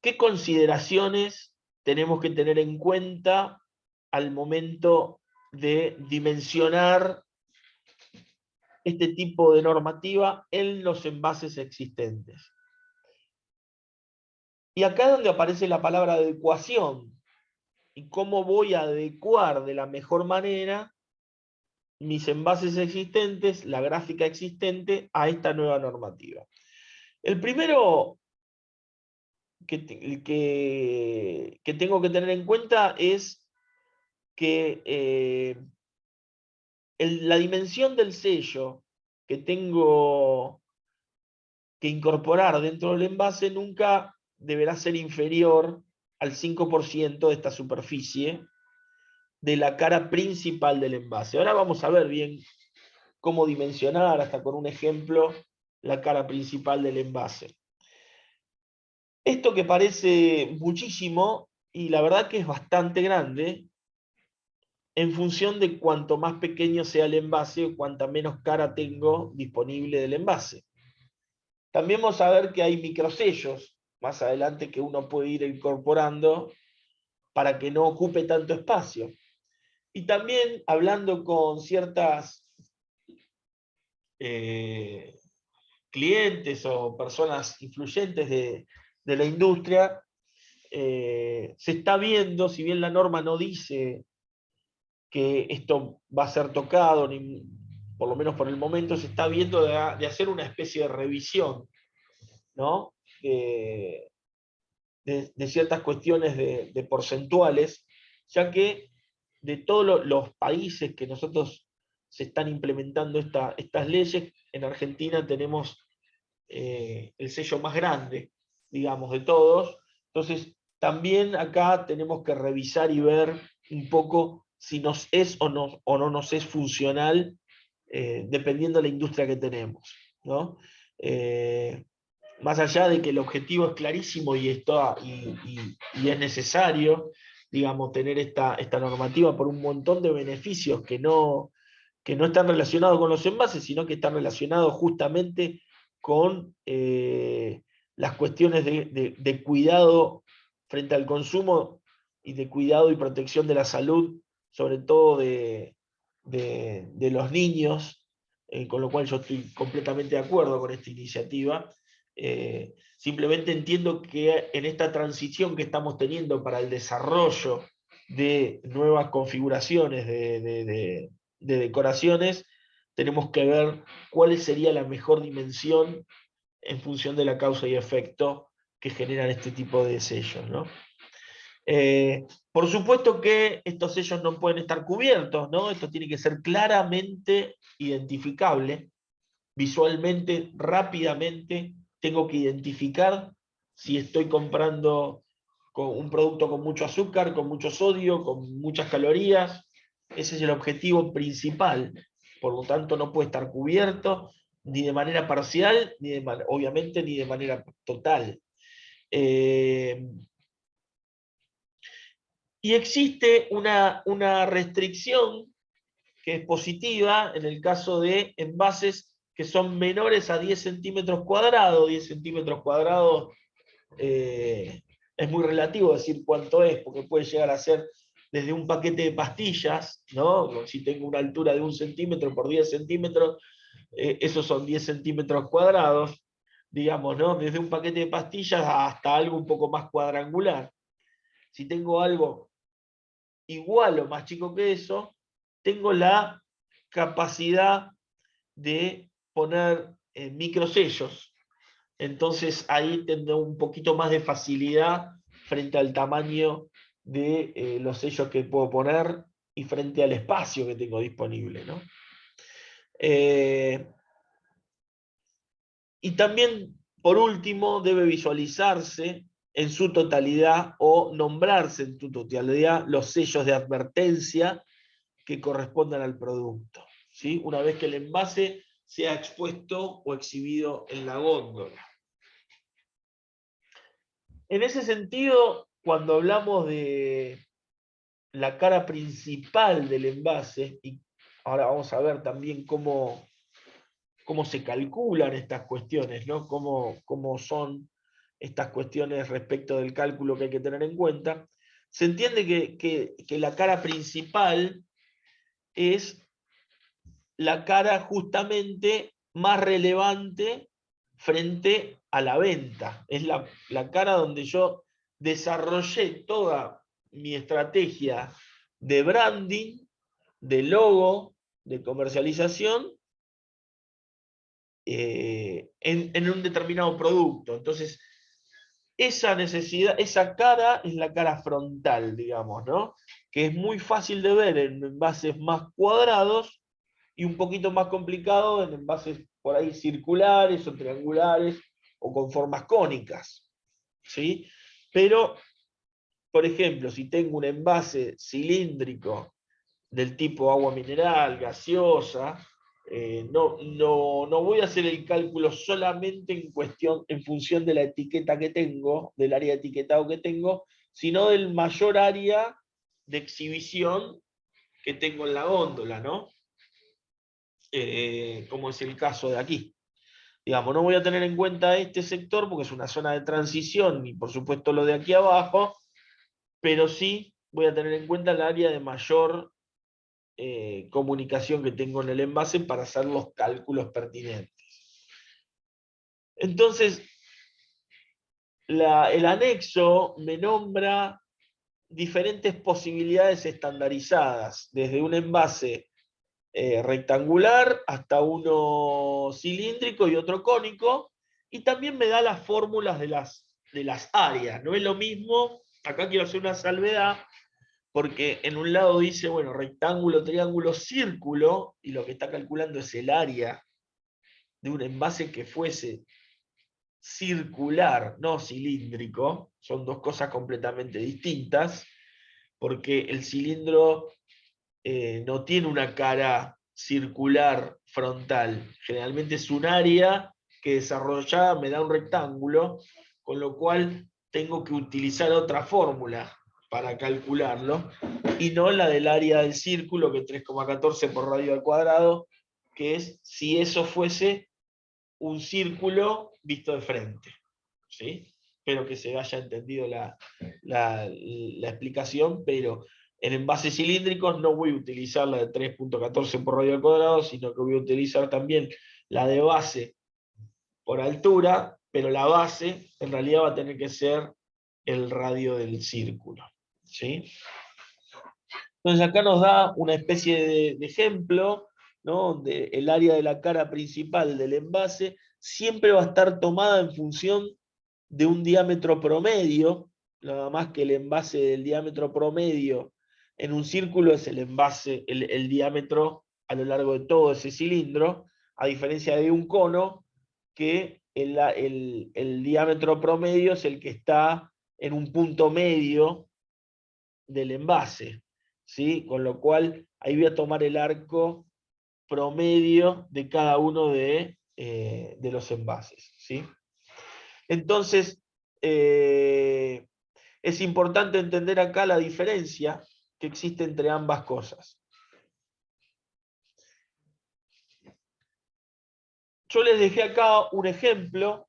¿qué consideraciones tenemos que tener en cuenta al momento de dimensionar este tipo de normativa en los envases existentes. Y acá es donde aparece la palabra adecuación, y cómo voy a adecuar de la mejor manera mis envases existentes, la gráfica existente, a esta nueva normativa. El primero que tengo que tener en cuenta es que la dimensión del sello que tengo que incorporar dentro del envase nunca deberá ser inferior al 5% de esta superficie de la cara principal del envase. Ahora vamos a ver bien cómo dimensionar, hasta con un ejemplo, la cara principal del envase. Esto que parece muchísimo, y la verdad que es bastante grande, en función de cuanto más pequeño sea el envase o cuanta menos cara tengo disponible del envase. También vamos a ver que hay microsellos más adelante que uno puede ir incorporando para que no ocupe tanto espacio. Y también hablando con ciertas clientes o personas influyentes de la industria, se está viendo, si bien la norma no dice que esto va a ser tocado, ni, por lo menos por el momento, se está viendo de hacer una especie de revisión, ¿no? De ciertas cuestiones de porcentuales, ya que de todos los países que nosotros se están implementando estas leyes, en Argentina tenemos el sello más grande, digamos, de todos. Entonces, también acá tenemos que revisar y ver un poco si nos es o no nos es funcional, dependiendo de la industria que tenemos, ¿no? Más allá de que el objetivo es clarísimo y es necesario, digamos, tener esta normativa por un montón de beneficios que no están relacionados con los envases, sino que están relacionados justamente con las cuestiones de cuidado frente al consumo y de cuidado y protección de la salud, sobre todo de los niños, con lo cual yo estoy completamente de acuerdo con esta iniciativa. Simplemente entiendo que en esta transición que estamos teniendo para el desarrollo de nuevas configuraciones de decoraciones, tenemos que ver cuál sería la mejor dimensión en función de la causa y efecto que generan este tipo de sellos, ¿no? Por supuesto que estos sellos no pueden estar cubiertos, ¿no? Esto tiene que ser claramente identificable, visualmente, rápidamente. Tengo que identificar si estoy comprando un producto con mucho azúcar, con mucho sodio, con muchas calorías. Ese es el objetivo principal. Por lo tanto, no puede estar cubierto ni de manera parcial, obviamente, ni de manera total. Y existe una restricción que es positiva en el caso de envases que son menores a 10 centímetros cuadrados. 10 centímetros cuadrados es muy relativo decir cuánto es, porque puede llegar a ser desde un paquete de pastillas, ¿no? Si tengo una altura de 1 centímetro por 10 centímetros, esos son 10 centímetros cuadrados, digamos, ¿no? Desde un paquete de pastillas hasta algo un poco más cuadrangular. Si tengo algo igual o más chico que eso, tengo la capacidad de poner microsellos. Entonces ahí tendré un poquito más de facilidad frente al tamaño de los sellos que puedo poner y frente al espacio que tengo disponible, ¿no? Y también, por último, debe visualizarse en su totalidad o nombrarse en su totalidad los sellos de advertencia que correspondan al producto, ¿sí? Una vez que el envase sea expuesto o exhibido en la góndola. En ese sentido, cuando hablamos de la cara principal del envase, y ahora vamos a ver también cómo se calculan estas cuestiones, ¿no? Cómo son estas cuestiones respecto del cálculo que hay que tener en cuenta. se entiende que la cara principal es la cara justamente más relevante frente a la venta. Es la cara donde yo desarrollé toda mi estrategia de branding, de logo, de comercialización, en un determinado producto. Entonces, esa necesidad, esa cara es la cara frontal, digamos, ¿no? Que es muy fácil de ver en envases más cuadrados y un poquito más complicado en envases por ahí circulares o triangulares o con formas cónicas, ¿sí? Pero, por ejemplo, si tengo un envase cilíndrico del tipo agua mineral, gaseosa, no voy a hacer el cálculo solamente en función de la etiqueta que tengo, del área de etiquetado que tengo, sino del mayor área de exhibición que tengo en la góndola, ¿no? Como es el caso de aquí. Digamos, no voy a tener en cuenta este sector porque es una zona de transición y por supuesto lo de aquí abajo, pero sí voy a tener en cuenta el área de mayor comunicación que tengo en el envase para hacer los cálculos pertinentes. Entonces, el anexo me nombra diferentes posibilidades estandarizadas, desde un envase rectangular hasta uno cilíndrico y otro cónico, y también me da las fórmulas de las áreas. No es lo mismo, acá quiero hacer una salvedad, porque en un lado dice, bueno, rectángulo, triángulo, círculo, y lo que está calculando es el área de un envase que fuese circular, no cilíndrico, son dos cosas completamente distintas, porque el cilindro no tiene una cara circular frontal, generalmente es un área que desarrollada me da un rectángulo, con lo cual tengo que utilizar otra fórmula para calcularlo, y no la del área del círculo, que es 3,14 por radio al cuadrado, que es si eso fuese un círculo visto de frente. ¿Sí? Espero que se haya entendido la explicación, pero en envases cilíndricos no voy a utilizar la de 3,14 por radio al cuadrado, sino que voy a utilizar también la de base por altura, pero la base en realidad va a tener que ser el radio del círculo. ¿Sí? Entonces acá nos da una especie de ejemplo, ¿no? Donde el área de la cara principal del envase siempre va a estar tomada en función de un diámetro promedio, nada más que el envase del diámetro promedio en un círculo es el envase, el diámetro a lo largo de todo ese cilindro, a diferencia de un cono, que el diámetro promedio es el que está en un punto medio del envase, ¿sí? Con lo cual ahí voy a tomar el arco promedio de cada uno de los envases, ¿sí? Entonces, es importante entender acá la diferencia que existe entre ambas cosas. Yo les dejé acá un ejemplo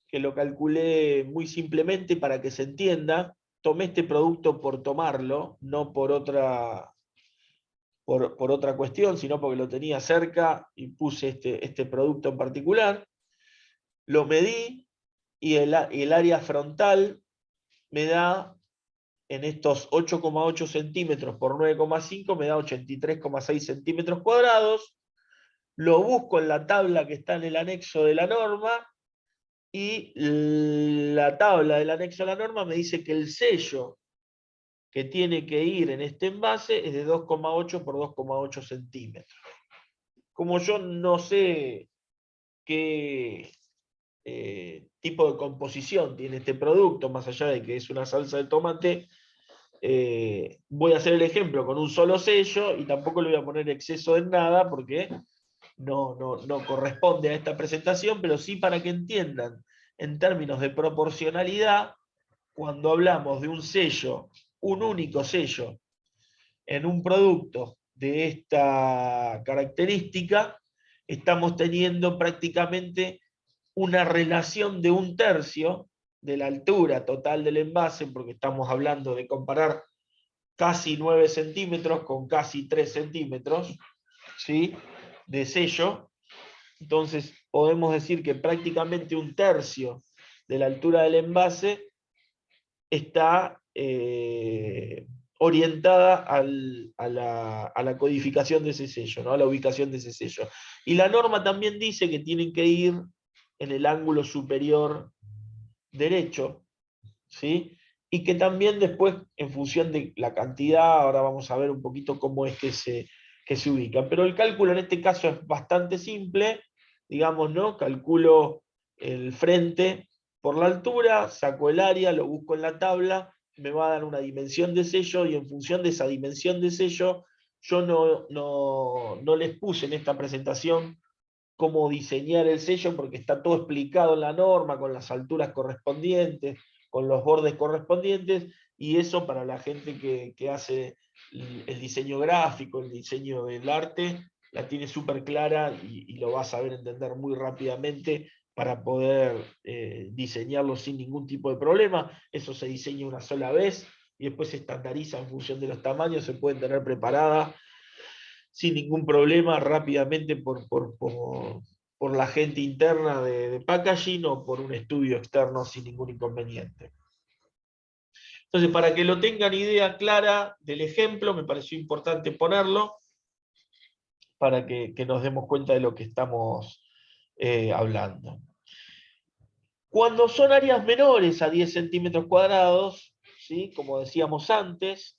que lo calculé muy simplemente para que se entienda. Tomé este producto por tomarlo, no por otra cuestión, sino porque lo tenía cerca y puse este producto en particular. Lo medí y el área frontal me da, en estos 8,8 centímetros por 9,5, me da 83,6 centímetros cuadrados. Lo busco en la tabla que está en el anexo de la norma, y la tabla del anexo a la norma me dice que el sello que tiene que ir en este envase es de 2,8 por 2,8 centímetros. Como yo no sé qué tipo de composición tiene este producto, más allá de que es una salsa de tomate, voy a hacer el ejemplo con un solo sello y tampoco le voy a poner exceso en nada porque no corresponde a esta presentación, pero sí para que entiendan en términos de proporcionalidad, cuando hablamos de un sello, un único sello, en un producto de esta característica, estamos teniendo prácticamente una relación de 1/3 de la altura total del envase, porque estamos hablando de comparar casi 9 centímetros con casi 3 centímetros, ¿sí?, de sello. Entonces podemos decir que prácticamente un tercio de la altura del envase está orientada a la codificación de ese sello, ¿no?, a la ubicación de ese sello. Y la norma también dice que tienen que ir en el ángulo superior derecho, ¿sí? Y que también después, en función de la cantidad, ahora vamos a ver un poquito cómo es que se ubican. Pero el cálculo en este caso es bastante simple, digamos, ¿no? Calculo el frente por la altura, saco el área, lo busco en la tabla, me va a dar una dimensión de sello, y en función de esa dimensión de sello, yo no les puse en esta presentación cómo diseñar el sello, porque está todo explicado en la norma, con las alturas correspondientes, con los bordes correspondientes, y eso para la gente que hace el diseño gráfico, el diseño del arte, la tiene súper clara y lo va a saber entender muy rápidamente para poder diseñarlo sin ningún tipo de problema. Eso se diseña una sola vez y después se estandariza en función de los tamaños, se pueden tener preparadas sin ningún problema rápidamente por la gente interna de packaging o por un estudio externo sin ningún inconveniente. Entonces, para que lo tengan idea clara del ejemplo, me pareció importante ponerlo para que nos demos cuenta de lo que estamos hablando. Cuando son áreas menores a 10 centímetros cuadrados, ¿sí?, como decíamos antes,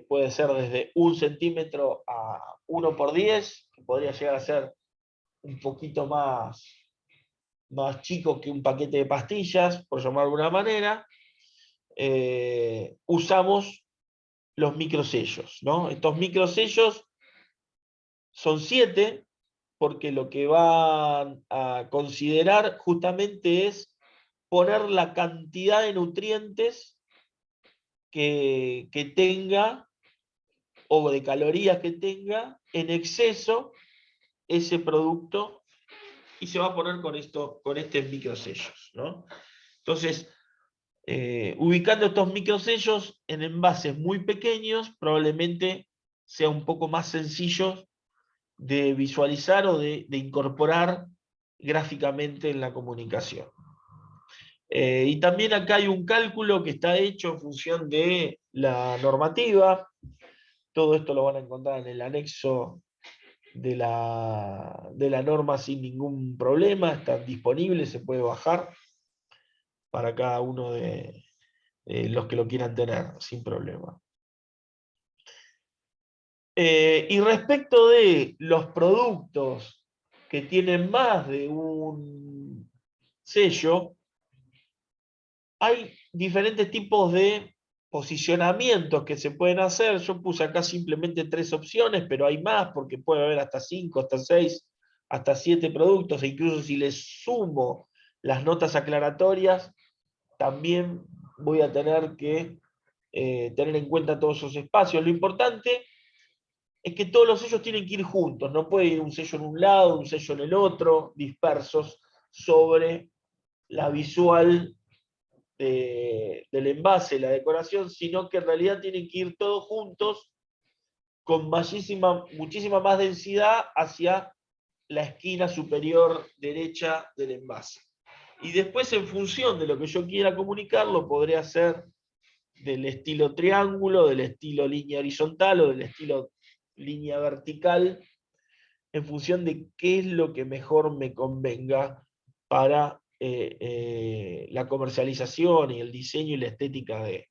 puede ser desde 1 centímetro a 1 por 10, que podría llegar a ser un poquito más chico que un paquete de pastillas, por llamarlo de alguna manera, usamos los microsellos, ¿no? Estos microsellos son 7, porque lo que van a considerar justamente es poner la cantidad de nutrientes que tenga, o de calorías que tenga en exceso ese producto, y se va a poner con estos microsellos, ¿no? Entonces, ubicando estos microsellos en envases muy pequeños, probablemente sea un poco más sencillo de visualizar o de incorporar gráficamente en la comunicación. Y también acá hay un cálculo que está hecho en función de la normativa. Todo esto lo van a encontrar en el anexo de la norma sin ningún problema, está disponible, se puede bajar para cada uno de los que lo quieran tener, sin problema. Y respecto de los productos que tienen más de un sello, hay diferentes tipos de posicionamientos que se pueden hacer. Yo puse acá simplemente 3 opciones, pero hay más, porque puede haber hasta 5, hasta 6, hasta 7 productos, e incluso si les sumo las notas aclaratorias, también voy a tener que tener en cuenta todos esos espacios. Lo importante es que todos los sellos tienen que ir juntos, no puede ir un sello en un lado, un sello en el otro, dispersos sobre la visual del envase, la decoración, sino que en realidad tienen que ir todos juntos con muchísima más densidad hacia la esquina superior derecha del envase. Y después, en función de lo que yo quiera comunicar, lo podré hacer del estilo triángulo, del estilo línea horizontal o del estilo línea vertical, en función de qué es lo que mejor me convenga para la comercialización y el diseño y la estética de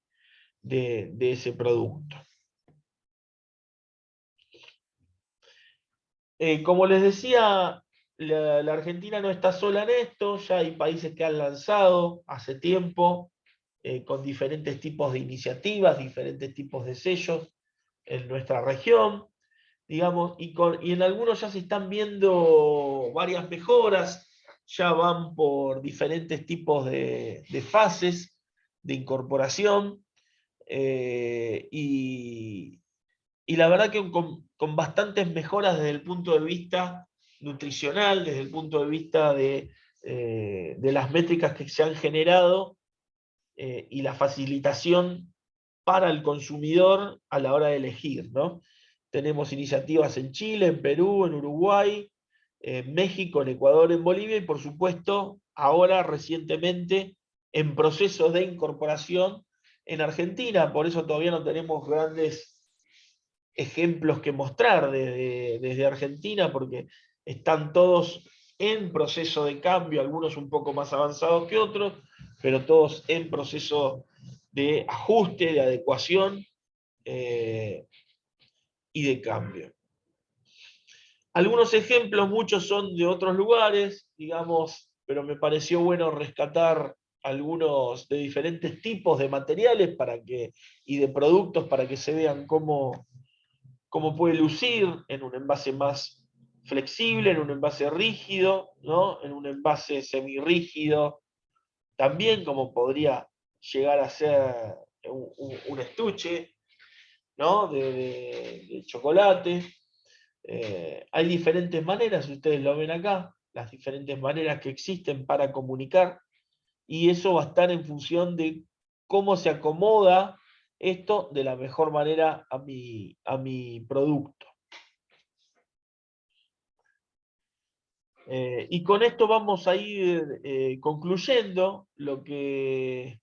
ese producto. Como les decía, la Argentina no está sola en esto, ya hay países que han lanzado hace tiempo con diferentes tipos de iniciativas, diferentes tipos de sellos en nuestra región, digamos, y en algunos ya se están viendo varias mejoras, ya van por diferentes tipos de fases de incorporación, y la verdad que con bastantes mejoras desde el punto de vista nutricional, desde el punto de vista de las métricas que se han generado y la facilitación para el consumidor a la hora de elegir, ¿no? Tenemos iniciativas en Chile, en Perú, en Uruguay, en México, en Ecuador, en Bolivia y por supuesto ahora recientemente en procesos de incorporación en Argentina. Por eso todavía no tenemos grandes ejemplos que mostrar desde Argentina, porque están todos en proceso de cambio, algunos un poco más avanzados que otros, pero todos en proceso de ajuste, de adecuación y de cambio. Algunos ejemplos, muchos son de otros lugares, digamos, pero me pareció bueno rescatar algunos de diferentes tipos de materiales y de productos para que se vean cómo puede lucir en un envase más flexible, en un envase rígido, ¿no? En un envase semirrígido, también como podría llegar a ser un estuche, ¿no? de chocolate. Hay diferentes maneras, ustedes lo ven acá, las diferentes maneras que existen para comunicar, y eso va a estar en función de cómo se acomoda esto de la mejor manera a mi producto. Y con esto vamos a ir concluyendo lo que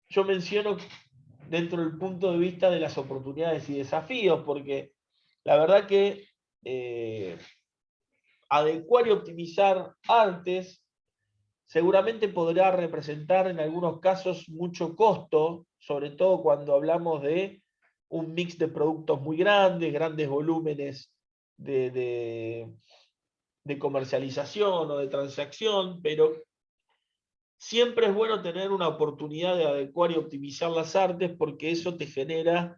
yo menciono dentro del punto de vista de las oportunidades y desafíos, porque la verdad que adecuar y optimizar artes seguramente podrá representar en algunos casos mucho costo, sobre todo cuando hablamos de un mix de productos muy grandes, grandes volúmenes de comercialización o de transacción, pero siempre es bueno tener una oportunidad de adecuar y optimizar las artes porque eso te genera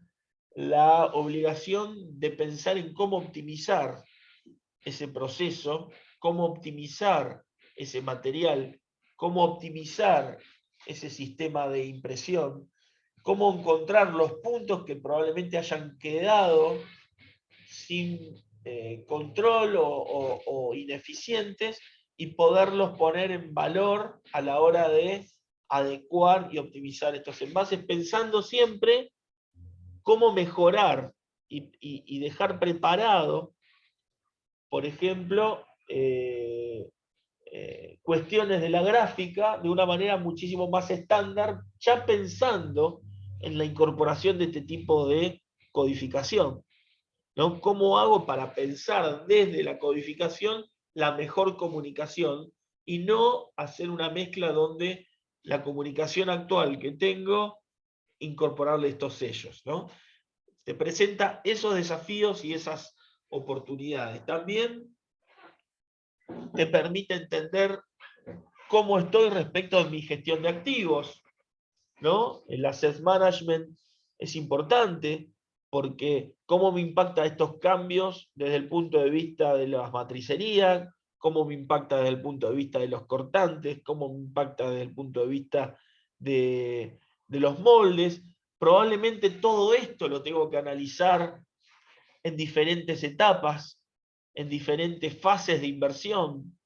la obligación de pensar en cómo optimizar ese proceso, cómo optimizar ese material, cómo optimizar ese sistema de impresión, cómo encontrar los puntos que probablemente hayan quedado sin control o ineficientes y poderlos poner en valor a la hora de adecuar y optimizar estos envases, pensando siempre cómo mejorar y dejar preparado, por ejemplo, cuestiones de la gráfica de una manera muchísimo más estándar, ya pensando en la incorporación de este tipo de codificación, ¿no? ¿Cómo hago para pensar desde la codificación la mejor comunicación y no hacer una mezcla donde la comunicación actual que tengo, incorporarle estos sellos, ¿no? Te presenta esos desafíos y esas oportunidades. También te permite entender cómo estoy respecto a mi gestión de activos, ¿no? El asset management es importante porque cómo me impacta estos cambios desde el punto de vista de las matricerías, cómo me impacta desde el punto de vista de los cortantes, cómo me impacta desde el punto de vista de los moldes. Probablemente todo esto lo tengo que analizar en diferentes etapas, en diferentes fases de inversión,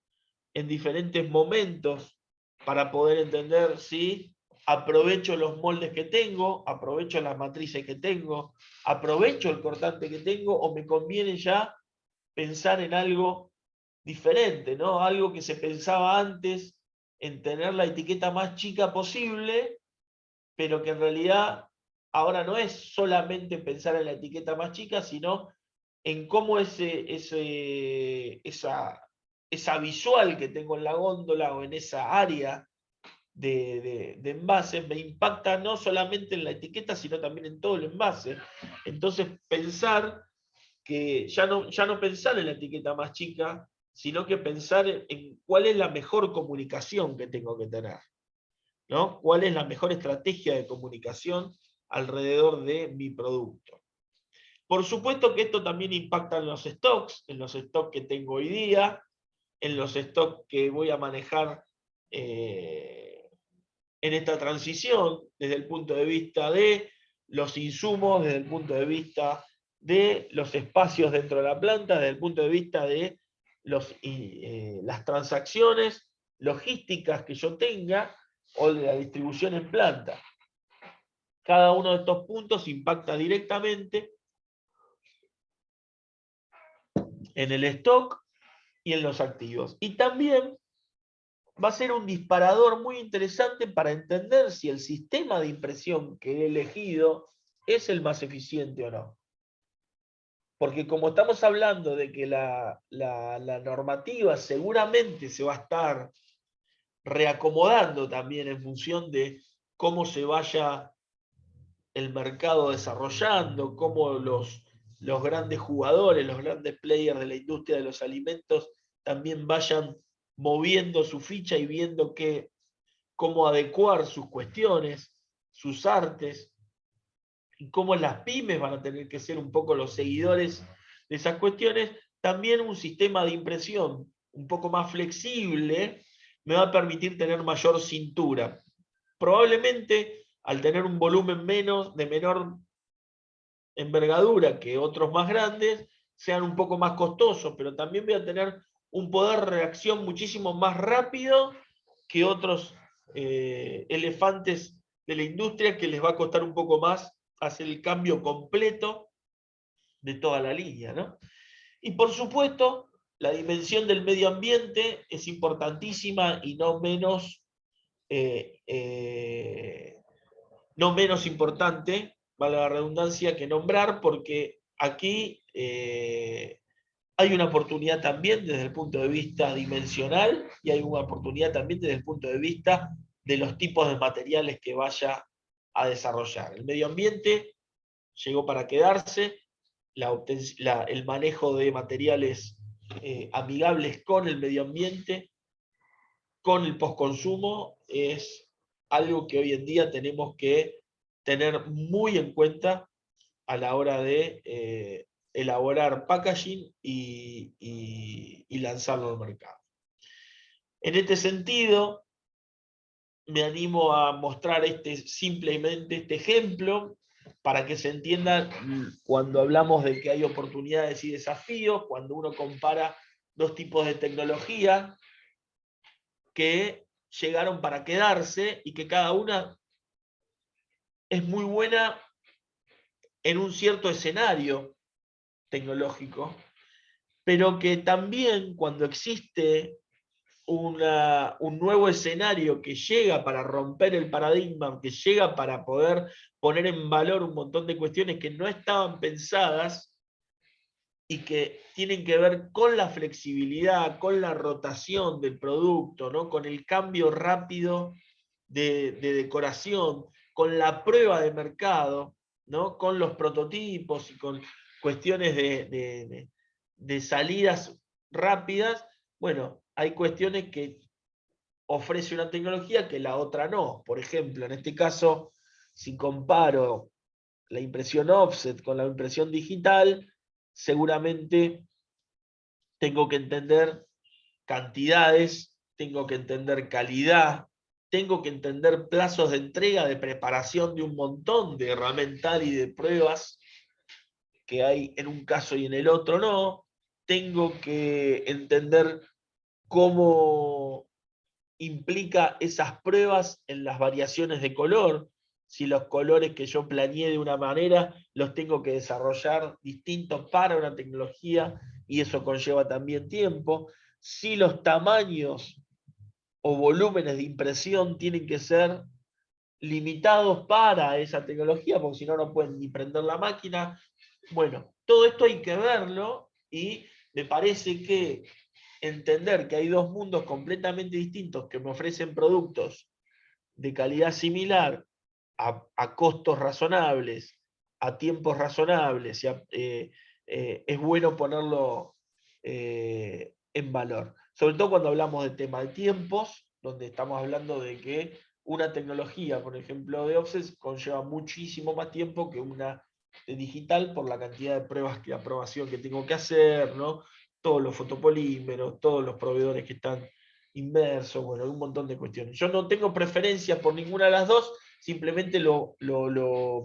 en diferentes momentos para poder entender si aprovecho los moldes que tengo, aprovecho las matrices que tengo, aprovecho el cortante que tengo o me conviene ya pensar en algo diferente, ¿no? Algo que se pensaba antes en tener la etiqueta más chica posible, pero que en realidad ahora no es solamente pensar en la etiqueta más chica, sino en cómo esa visual que tengo en la góndola o en esa área de envase me impacta no solamente en la etiqueta, sino también en todo el envase. Entonces, pensar que ya no pensar en la etiqueta más chica, sino que pensar en cuál es la mejor comunicación que tengo que tener, ¿no? ¿Cuál es la mejor estrategia de comunicación alrededor de mi producto? Por supuesto que esto también impacta en los stocks que tengo hoy día, en los stocks que voy a manejar en esta transición, desde el punto de vista de los insumos, desde el punto de vista de los espacios dentro de la planta, desde el punto de vista de las transacciones logísticas que yo tenga, o de la distribución en planta. Cada uno de estos puntos impacta directamente en el stock y en los activos. Y también va a ser un disparador muy interesante para entender si el sistema de impresión que he elegido es el más eficiente o no. Porque como estamos hablando de que la normativa seguramente se va a estar reacomodando también en función de cómo se vaya el mercado desarrollando, cómo los grandes jugadores, los grandes players de la industria de los alimentos también vayan moviendo su ficha y viendo cómo adecuar sus cuestiones, sus artes, y cómo las pymes van a tener que ser un poco los seguidores de esas cuestiones. También un sistema de impresión un poco más flexible me va a permitir tener mayor cintura. Probablemente al tener un volumen de menor envergadura que otros más grandes, sean un poco más costosos, pero también voy a tener un poder de reacción muchísimo más rápido que otros elefantes de la industria, que les va a costar un poco más hacer el cambio completo de toda la línea, ¿no? Y por supuesto, la dimensión del medio ambiente es importantísima y eh, eh, no menos importante, vale la redundancia, que nombrar, porque aquí hay una oportunidad también desde el punto de vista dimensional y hay una oportunidad también desde el punto de vista de los tipos de materiales que vaya a desarrollar. El medio ambiente llegó para quedarse, el manejo de materiales amigables con el medio ambiente, con el postconsumo, es algo que hoy en día tenemos que tener muy en cuenta a la hora de elaborar packaging y lanzarlo al mercado. En este sentido, me animo a mostrar simplemente este ejemplo para que se entienda cuando hablamos de que hay oportunidades y desafíos, cuando uno compara dos tipos de tecnología que llegaron para quedarse y que cada una es muy buena en un cierto escenario tecnológico, pero que también cuando existe un nuevo escenario que llega para romper el paradigma, que llega para poder poner en valor un montón de cuestiones que no estaban pensadas y que tienen que ver con la flexibilidad, con la rotación del producto, ¿no? Con el cambio rápido de decoración, con la prueba de mercado, ¿no? Con los prototipos y con cuestiones de salidas rápidas. Bueno, hay cuestiones que ofrece una tecnología que la otra no. Por ejemplo, en este caso, si comparo la impresión offset con la impresión digital, seguramente tengo que entender cantidades, tengo que entender calidad, tengo que entender plazos de entrega, de preparación de un montón de herramental y de pruebas que hay en un caso y en el otro no. Tengo que entender cómo implica esas pruebas en las variaciones de color. Si los colores que yo planeé de una manera los tengo que desarrollar distintos para una tecnología y eso conlleva también tiempo. Si los tamaños o volúmenes de impresión tienen que ser limitados para esa tecnología, porque si no, no pueden ni prender la máquina. Bueno, todo esto hay que verlo y me parece que entender que hay dos mundos completamente distintos que me ofrecen productos de calidad similar a costos razonables, a tiempos razonables, es bueno ponerlo en valor. Sobre todo cuando hablamos de tema de tiempos, donde estamos hablando de que una tecnología, por ejemplo, de offset, conlleva muchísimo más tiempo que una de digital por la cantidad de pruebas de aprobación que tengo que hacer, ¿no? Todos los fotopolímeros, todos los proveedores que están inmersos, bueno, un montón de cuestiones. Yo no tengo preferencia por ninguna de las dos, simplemente lo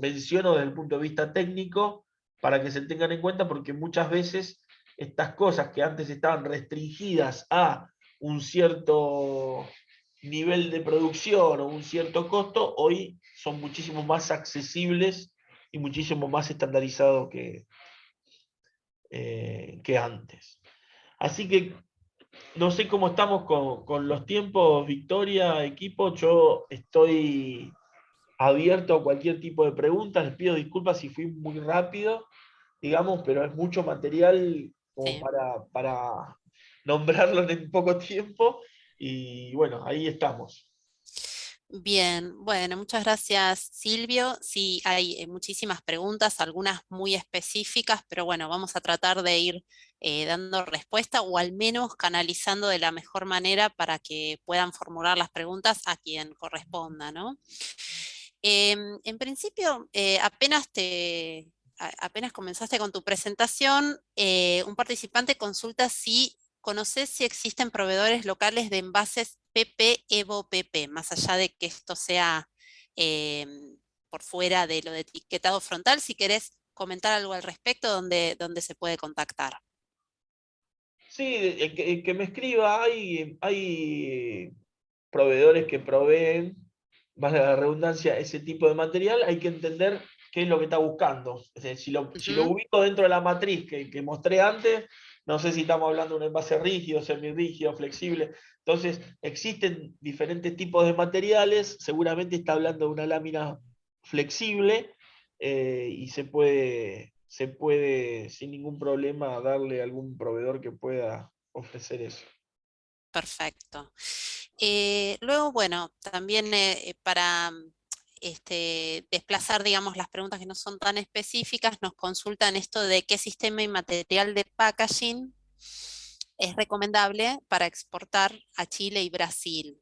menciono desde el punto de vista técnico para que se tengan en cuenta, porque muchas veces estas cosas que antes estaban restringidas a un cierto nivel de producción o un cierto costo, hoy son muchísimo más accesibles y muchísimo más estandarizados que antes. Así que no sé cómo estamos con los tiempos, Victoria, equipo. Yo estoy abierto a cualquier tipo de preguntas. Les pido disculpas si fui muy rápido, digamos, pero es mucho material como Sí. para nombrarlo en poco tiempo. Y bueno, ahí estamos. Bien, bueno, muchas gracias, Silvio. Sí, hay muchísimas preguntas, algunas muy específicas, pero bueno, vamos a tratar de ir dando respuesta o al menos canalizando de la mejor manera para que puedan formular las preguntas a quien corresponda, ¿no? En principio, apenas comenzaste con tu presentación, un participante consulta si conoces si existen proveedores locales de envases PP Evo PP, más allá de que esto sea por fuera de lo de etiquetado frontal, si querés comentar algo al respecto, donde se puede contactar. Sí, que me escriba, hay proveedores que proveen, valga la redundancia, ese tipo de material, hay que entender qué es lo que está buscando. Es decir, si lo Ujú. ubico dentro de la matriz que mostré antes, no sé si estamos hablando de un envase rígido, semirrígido, flexible. Entonces, existen diferentes tipos de materiales, seguramente está hablando de una lámina flexible y se puede sin ningún problema darle a algún proveedor que pueda ofrecer eso. Perfecto. Luego, bueno, también para desplazar, digamos, las preguntas que no son tan específicas, nos consultan esto de qué sistema y material de packaging es recomendable para exportar a Chile y Brasil.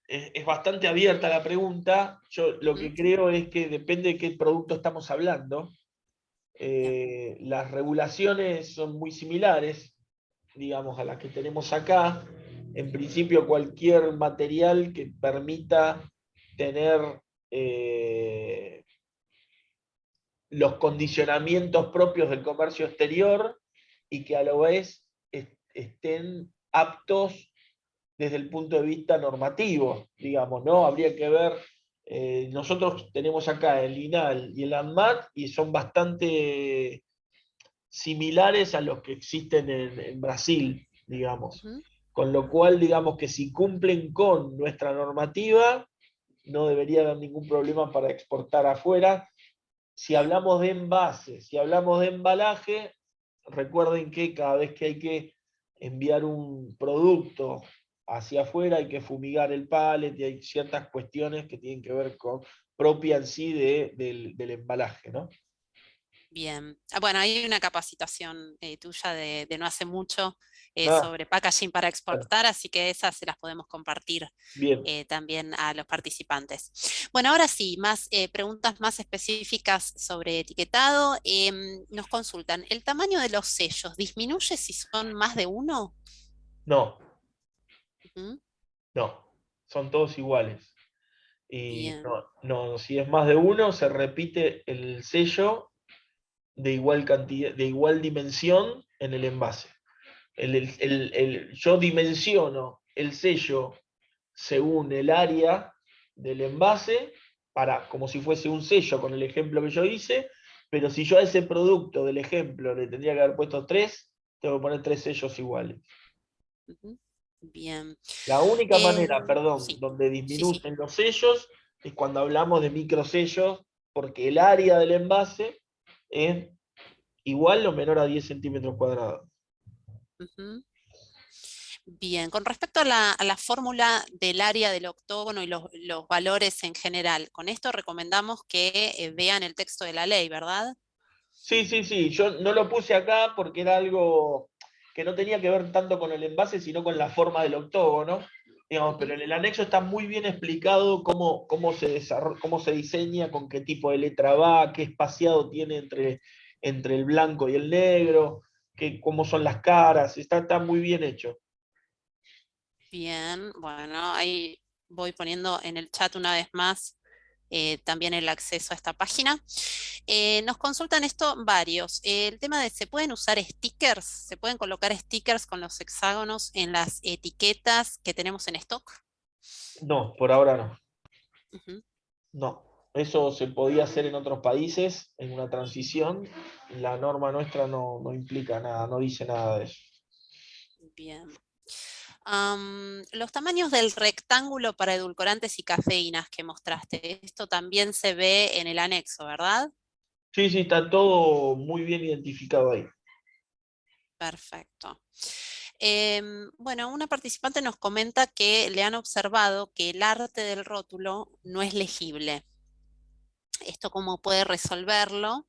Es bastante abierta la pregunta. Yo lo Ujú. que creo es que depende de qué producto estamos hablando. Bien. Las regulaciones son muy similares, digamos, a las que tenemos acá. En principio, cualquier material que permita tener los condicionamientos propios del comercio exterior y que a la vez estén aptos desde el punto de vista normativo, digamos, ¿no? Habría que ver, nosotros tenemos acá el INAL y el ANMAT y son bastante similares a los que existen en Brasil, digamos. Ujú. Con lo cual, digamos que si cumplen con nuestra normativa, no debería haber ningún problema para exportar afuera. Si Bien. hablamos de envases, si hablamos de embalaje, recuerden que cada vez que hay que enviar un producto hacia afuera hay que fumigar el pallet y hay ciertas cuestiones que tienen que ver con propia en sí del embalaje, ¿no? Bien. Bueno, hay una capacitación tuya de no hace mucho Ah, sobre packaging para bueno, exportar, así que esas se las podemos compartir bien. también a los participantes. Bueno, ahora sí, más preguntas más específicas sobre etiquetado. Nos consultan, ¿el tamaño de los sellos disminuye si son más de uno? No, Ujú. no, son todos iguales. Y Bien. no, no, si es más de uno, se repite el sello de igual cantidad, de igual dimensión en el envase. Yo dimensiono el sello según el área del envase, como si fuese un sello con el ejemplo que yo hice, pero si yo a ese producto del ejemplo le tendría que haber puesto tres, tengo que poner tres sellos iguales. Ujú. Bien. La única manera, perdón, Sí, donde sí, sí. disminuyen los sellos es cuando hablamos de microsellos, porque el área del envase es igual o menor a 10 centímetros cuadrados. Ujú. Bien, con respecto a la fórmula del área del octógono y los valores en general, con esto recomendamos que vean el texto de la ley, ¿verdad? Sí, sí, sí, yo no lo puse acá porque era algo que no tenía que ver tanto con el envase, sino con la forma del octógono, digamos, pero Ujú. en el anexo está muy bien explicado cómo se diseña, con qué tipo de letra va, qué espaciado tiene entre el blanco y el negro, cómo son las caras, está muy bien hecho. Bien, bueno, ahí voy poniendo en el chat una vez más también el acceso a esta página. Nos consultan esto varios. El tema de, ¿se pueden usar stickers? ¿Se pueden colocar stickers con los hexágonos en las etiquetas que tenemos en stock? No, por ahora no. Ujú. No. Eso se podía hacer en otros países, en una transición. La norma nuestra no implica nada, no dice nada de eso. Bien. Los tamaños del rectángulo para edulcorantes y cafeínas que mostraste, esto también se ve en el anexo, ¿verdad? Sí, sí, está todo muy bien identificado ahí. Perfecto. Bueno, una participante nos comenta que le han observado que el arte del rótulo no es legible. Esto cómo puede resolverlo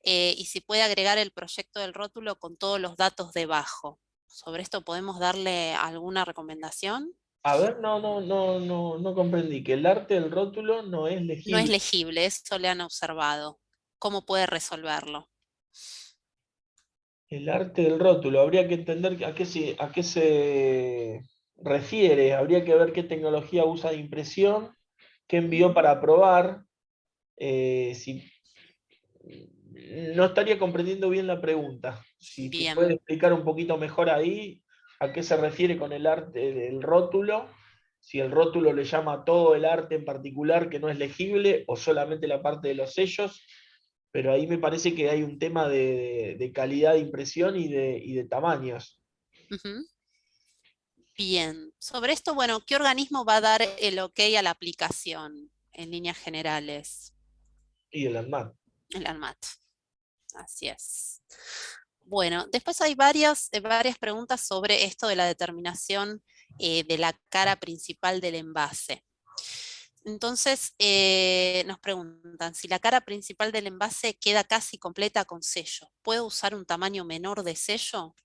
y si puede agregar el proyecto del rótulo con todos los datos debajo. ¿Sobre esto podemos darle alguna recomendación? A ver, no comprendí. Que el arte del rótulo no es No es legible. legible, eso le han observado. ¿Cómo puede resolverlo? El arte del rótulo, habría que entender a qué se refiere, habría que ver qué tecnología usa de impresión, qué envió para probar. Si, no estaría comprendiendo bien la pregunta. Si puede Bien. explicar un poquito mejor ahí a qué se refiere con el arte del rótulo, si el rótulo le llama todo el arte en particular que no es legible o solamente la parte de los sellos, pero ahí me parece que hay un tema de calidad de impresión y de tamaños. Ujú. Bien. Sobre esto, bueno, ¿qué organismo va a dar el OK a la aplicación en líneas generales? Y el ANMAT. El ANMAT. Así es. Bueno, después hay varias preguntas sobre esto de la determinación de la cara principal del envase. Entonces, nos preguntan, si la cara principal del envase queda casi completa con sello, ¿puedo usar un tamaño menor de sello?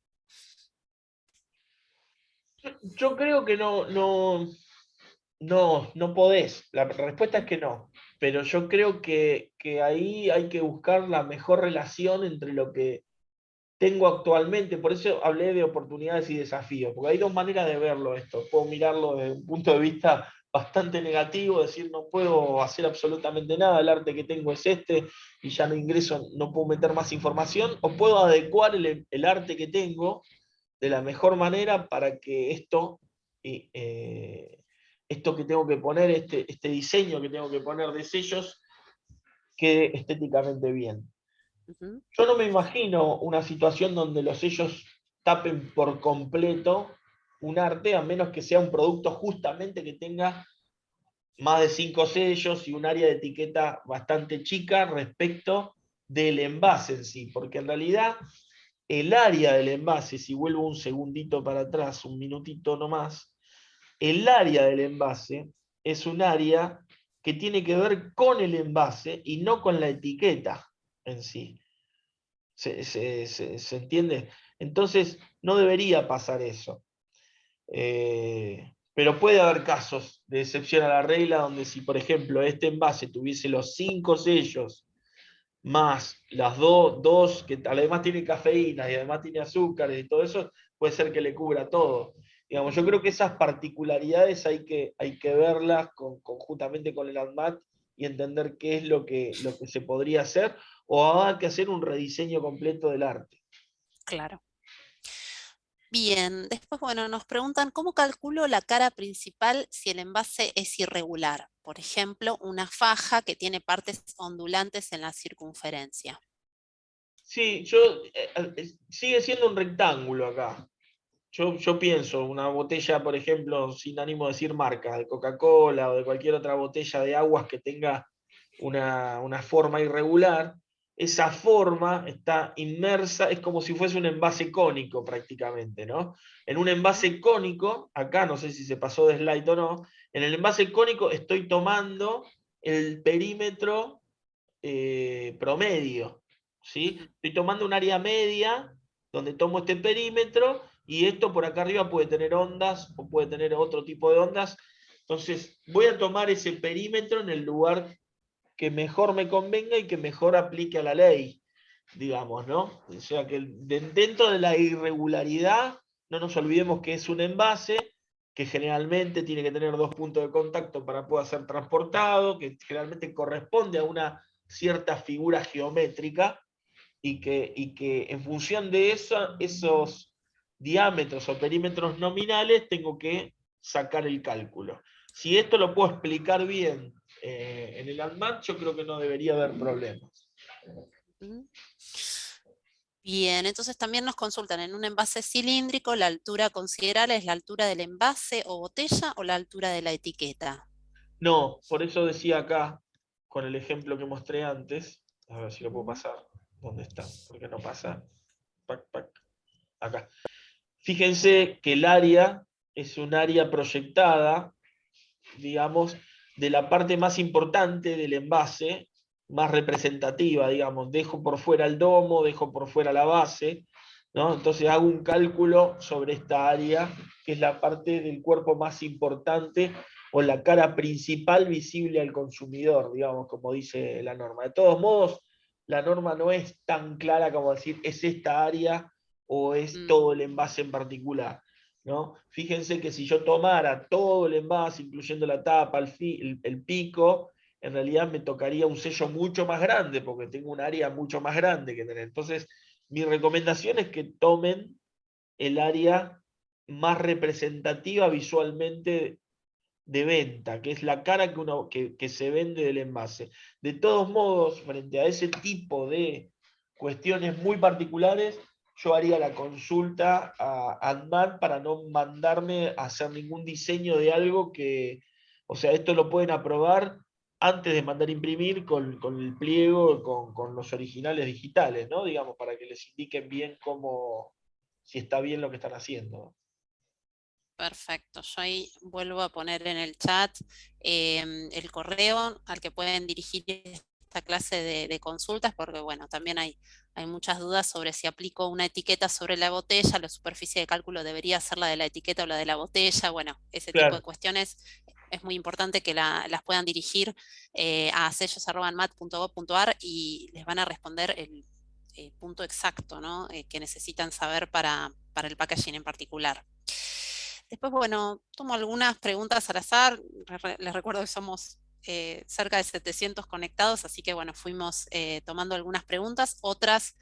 Yo creo que no podés. La respuesta es que no. Pero yo creo que ahí hay que buscar la mejor relación entre lo que tengo actualmente. Por eso hablé de oportunidades y desafíos, porque hay dos maneras de verlo esto. Puedo mirarlo desde un punto de vista bastante negativo, decir no puedo hacer absolutamente nada, el arte que tengo es este y ya no ingreso, no puedo meter más información, o puedo adecuar el arte que tengo de la mejor manera para que esto que tengo que poner, este diseño que tengo que poner de sellos, quede estéticamente bien. Ujú. Yo no me imagino una situación donde los sellos tapen por completo un arte, a menos que sea un producto justamente que tenga más de 5 sellos y un área de etiqueta bastante chica respecto del envase en sí, porque en realidad el área del envase, si vuelvo un segundito para atrás, un minutito nomás, el área del envase es un área que tiene que ver con el envase y no con la etiqueta en sí. ¿Se entiende? Entonces, no debería pasar eso. Pero puede haber casos de excepción a la regla donde si, por ejemplo, este envase tuviese los 5 sellos más las dos, que además tiene cafeína y además tiene azúcares y todo eso, puede ser que le cubra todo. Digamos, yo Ujú. creo que esas particularidades hay que verlas conjuntamente con el ANMAT y entender qué es lo que se podría hacer o habrá que hacer un rediseño completo del arte. Claro. Bien, después, bueno, nos preguntan, ¿cómo calculo la cara principal si el envase es irregular? Por ejemplo, una faja que tiene partes ondulantes en la circunferencia. Sí, sigue siendo un rectángulo acá. Yo pienso, una botella, por ejemplo, sin ánimo de decir marca, de Coca-Cola o de cualquier otra botella de aguas que tenga una forma irregular, esa forma está inmersa, es como si fuese un envase cónico prácticamente, ¿no? En un Ujú. envase cónico, acá no sé si se pasó de slide o no, en el envase cónico estoy tomando el perímetro promedio, ¿sí? Ujú. Estoy tomando un área media donde tomo este perímetro y esto por acá arriba puede tener ondas o puede tener otro tipo de ondas. Entonces voy a tomar ese perímetro en el lugar que mejor me convenga y que mejor aplique a la ley, digamos, ¿no? O sea que dentro de la irregularidad, no nos olvidemos que es un envase que generalmente tiene que tener 2 puntos de contacto para poder ser transportado, que generalmente corresponde a una cierta figura geométrica, y que en función de esos diámetros o perímetros nominales tengo que sacar el cálculo. Si esto lo puedo explicar bien en el ANMAT, yo creo que no debería haber problemas. Bien, entonces también nos consultan en un envase cilíndrico, la altura a considerar es la altura del envase o botella o la altura de la etiqueta. No, por eso decía acá, con el ejemplo que mostré antes, a ver si lo puedo pasar. ¿Dónde está? ¿Por qué no pasa? Pac, pac. Acá. Fíjense que el área es un área proyectada, digamos, de la parte más importante del envase, más representativa, digamos. Dejo por fuera el domo, dejo por fuera la base, ¿no? Entonces hago un cálculo sobre esta área, que es la parte del cuerpo más importante o la cara principal visible al consumidor, digamos, como dice la norma. De todos modos, la norma no es tan clara como decir es esta área o es todo el envase en particular, ¿no? Fíjense que si yo tomara todo el envase, incluyendo la tapa, el pico, en realidad me tocaría un sello mucho más grande, porque tengo un área mucho más grande que tener. Entonces, mi recomendación es que tomen el área más representativa visualmente de venta, que es la cara que se vende del envase. De todos modos, frente a ese tipo de cuestiones muy particulares, yo haría la consulta a ANMAT para no mandarme a hacer ningún diseño de algo que, o sea, esto lo pueden aprobar antes de mandar a imprimir con el pliego, con los originales digitales, ¿no? Digamos, para que les indiquen bien cómo, si está bien lo que están haciendo. Perfecto, yo ahí vuelvo a poner en el chat el correo al que pueden dirigir esta clase de consultas, porque bueno, también hay muchas dudas sobre si aplico una etiqueta sobre la botella, la superficie de cálculo debería ser la de la etiqueta o la de la botella, bueno, ese tipo de Claro. cuestiones es muy importante que las puedan dirigir a sellos@anmat.gov.ar y les van a responder el punto exacto, ¿no? Que necesitan saber para el packaging en particular. Después, bueno, tomo algunas preguntas al azar. Les recuerdo que somos cerca de 700 conectados, así que bueno, fuimos tomando algunas preguntas. Otras,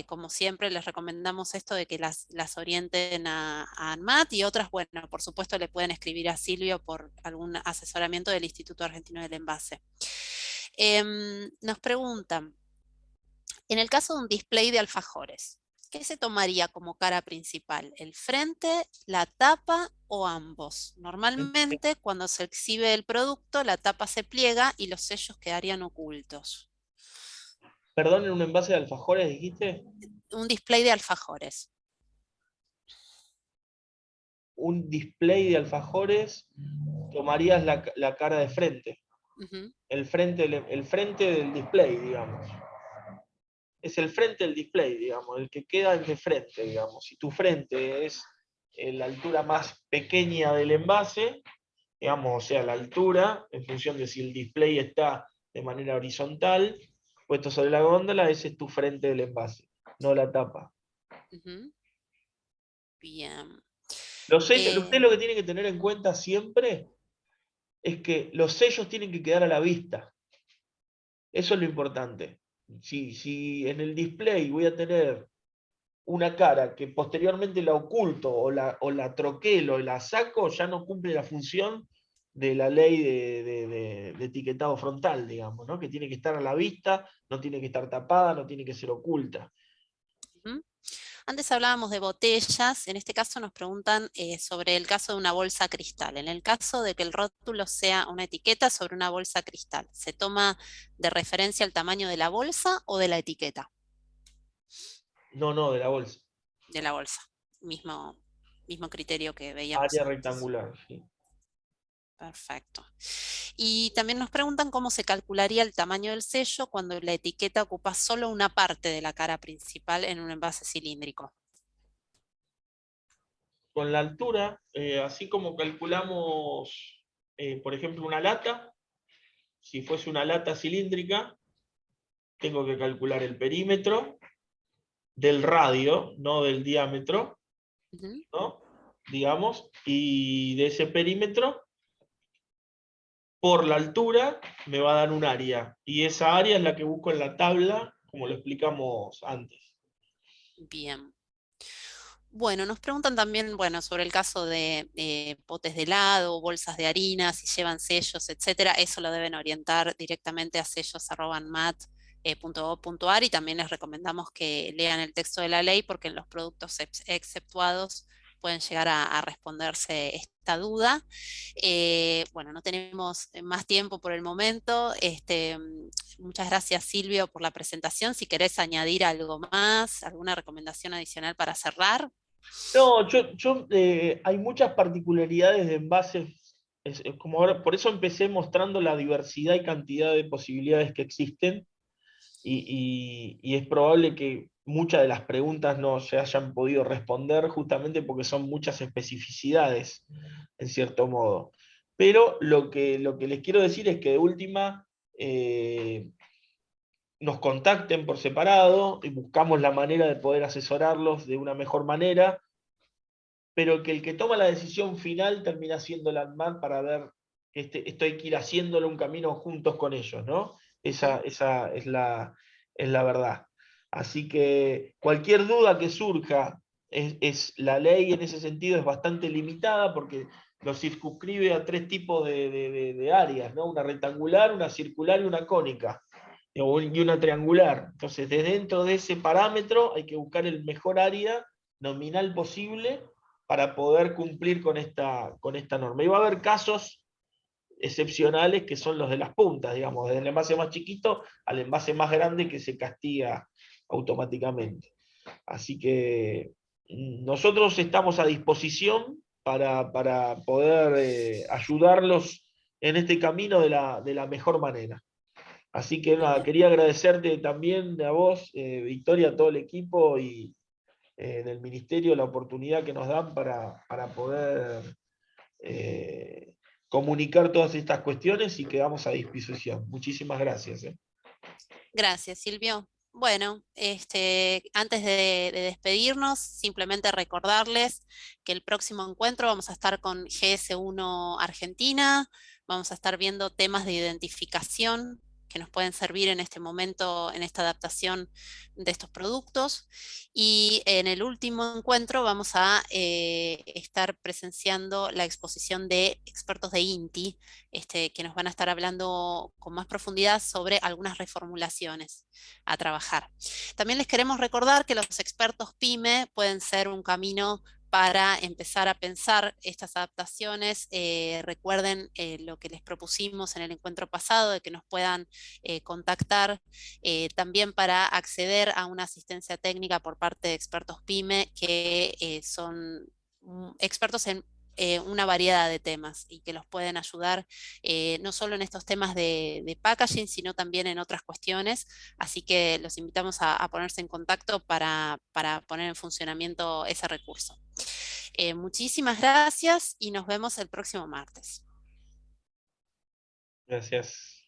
como siempre, les recomendamos esto de que las orienten a ANMAT, y otras, bueno, por supuesto le pueden escribir a Silvio por algún asesoramiento del Instituto Argentino del Envase. Nos preguntan, en el caso de un display de alfajores, ¿qué se tomaría como cara principal? ¿El frente, la tapa o ambos? Normalmente, cuando se exhibe el producto, la tapa se pliega y los sellos quedarían ocultos. Perdón, en un envase de alfajores dijiste. Un display de alfajores. Un display de alfajores, tomarías la cara de frente. Ujú. El frente del display, digamos. Es el frente del display, digamos, el que queda de frente, digamos. Si tu frente es la altura más pequeña del envase, digamos, o sea, la altura, en función de si el display está de manera horizontal, puesto sobre la góndola, ese es tu frente del envase, no la tapa. Ujú. Bien. Los sellos, usted lo que tiene que tener en cuenta siempre es que los sellos tienen que quedar a la vista. Eso es lo importante. Si en el display voy a tener una cara que posteriormente la oculto o la troquelo y la saco, ya no cumple la función de la ley de etiquetado frontal, digamos, ¿no? Que tiene que estar a la vista, no tiene que estar tapada, no tiene que ser oculta. Ujú. Antes hablábamos de botellas, en este caso nos preguntan sobre el caso de una bolsa cristal. En el caso de que el rótulo sea una etiqueta sobre una bolsa cristal, ¿se toma de referencia el tamaño de la bolsa o de la etiqueta? No, no, de la bolsa. De la bolsa. Mismo criterio que veíamos Área antes. rectangular, sí. Perfecto. Y también nos preguntan cómo se calcularía el tamaño del sello cuando la etiqueta ocupa solo una parte de la cara principal en un envase cilíndrico. Con la altura, así como calculamos, por ejemplo, una lata, si fuese una lata cilíndrica, tengo que calcular el perímetro del radio, no del diámetro, Ujú. ¿no? digamos, y de ese perímetro, por la altura, me va a dar un área. Y esa área es la que busco en la tabla, como lo explicamos antes. Bien. Bueno, nos preguntan también, bueno, sobre el caso de potes de helado, bolsas de harina, si llevan sellos, etcétera. Eso lo deben orientar directamente a sellos@mat.gov.ar, y también les recomendamos que lean el texto de la ley, porque en los productos exceptuados pueden llegar a responderse esta duda. Bueno, no tenemos más tiempo por el momento. Muchas gracias, Silvio, por la presentación. Si querés añadir algo más, alguna recomendación adicional para cerrar. No, hay muchas particularidades de envases, es como ahora, por eso empecé mostrando la diversidad y cantidad de posibilidades que existen, y es probable que muchas de las preguntas no se hayan podido responder justamente porque son muchas especificidades, en cierto modo. Pero lo que les quiero decir es que de última, nos contacten por separado y buscamos la manera de poder asesorarlos de una mejor manera, pero que el que toma la decisión final termina siendo el ANMAT, para ver que esto hay que ir haciéndolo un camino juntos con ellos, ¿no? Esa es la verdad. Así que cualquier duda que surja, la ley en ese sentido es bastante limitada, porque lo circunscribe a tres tipos de áreas, ¿no? Una rectangular, una circular y una cónica, y una triangular. Entonces, desde dentro de ese parámetro hay que buscar el mejor área nominal posible para poder cumplir con esta norma. Y va a haber casos excepcionales, que son los de las puntas, digamos, desde el envase más chiquito al envase más grande, que se castiga automáticamente. Así que nosotros estamos a disposición para poder ayudarlos en este camino de la mejor manera. Así que nada, Bien. quería agradecerte también a vos, Victoria, a todo el equipo y del ministerio, la oportunidad que nos dan para poder eh, comunicar todas estas cuestiones, y quedamos a disposición. Muchísimas gracias. Gracias, Silvio. Bueno, antes de despedirnos, simplemente recordarles que el próximo encuentro vamos a estar con GS1 Argentina, vamos a estar viendo temas de identificación que nos pueden servir en este momento, en esta adaptación de estos productos. Y en el último encuentro vamos a estar presenciando la exposición de expertos de INTI, que nos van a estar hablando con más profundidad sobre algunas reformulaciones a trabajar. También les queremos recordar que los expertos PYME pueden ser un camino para empezar a pensar estas adaptaciones. Recuerden lo que les propusimos en el encuentro pasado, de que nos puedan contactar también para acceder a una asistencia técnica por parte de expertos PYME, que son expertos en una variedad de temas, y que los pueden ayudar no solo en estos temas de packaging, sino también en otras cuestiones. Así que los invitamos a ponerse en contacto para poner en funcionamiento ese recurso. Muchísimas gracias y nos vemos el próximo martes. Gracias.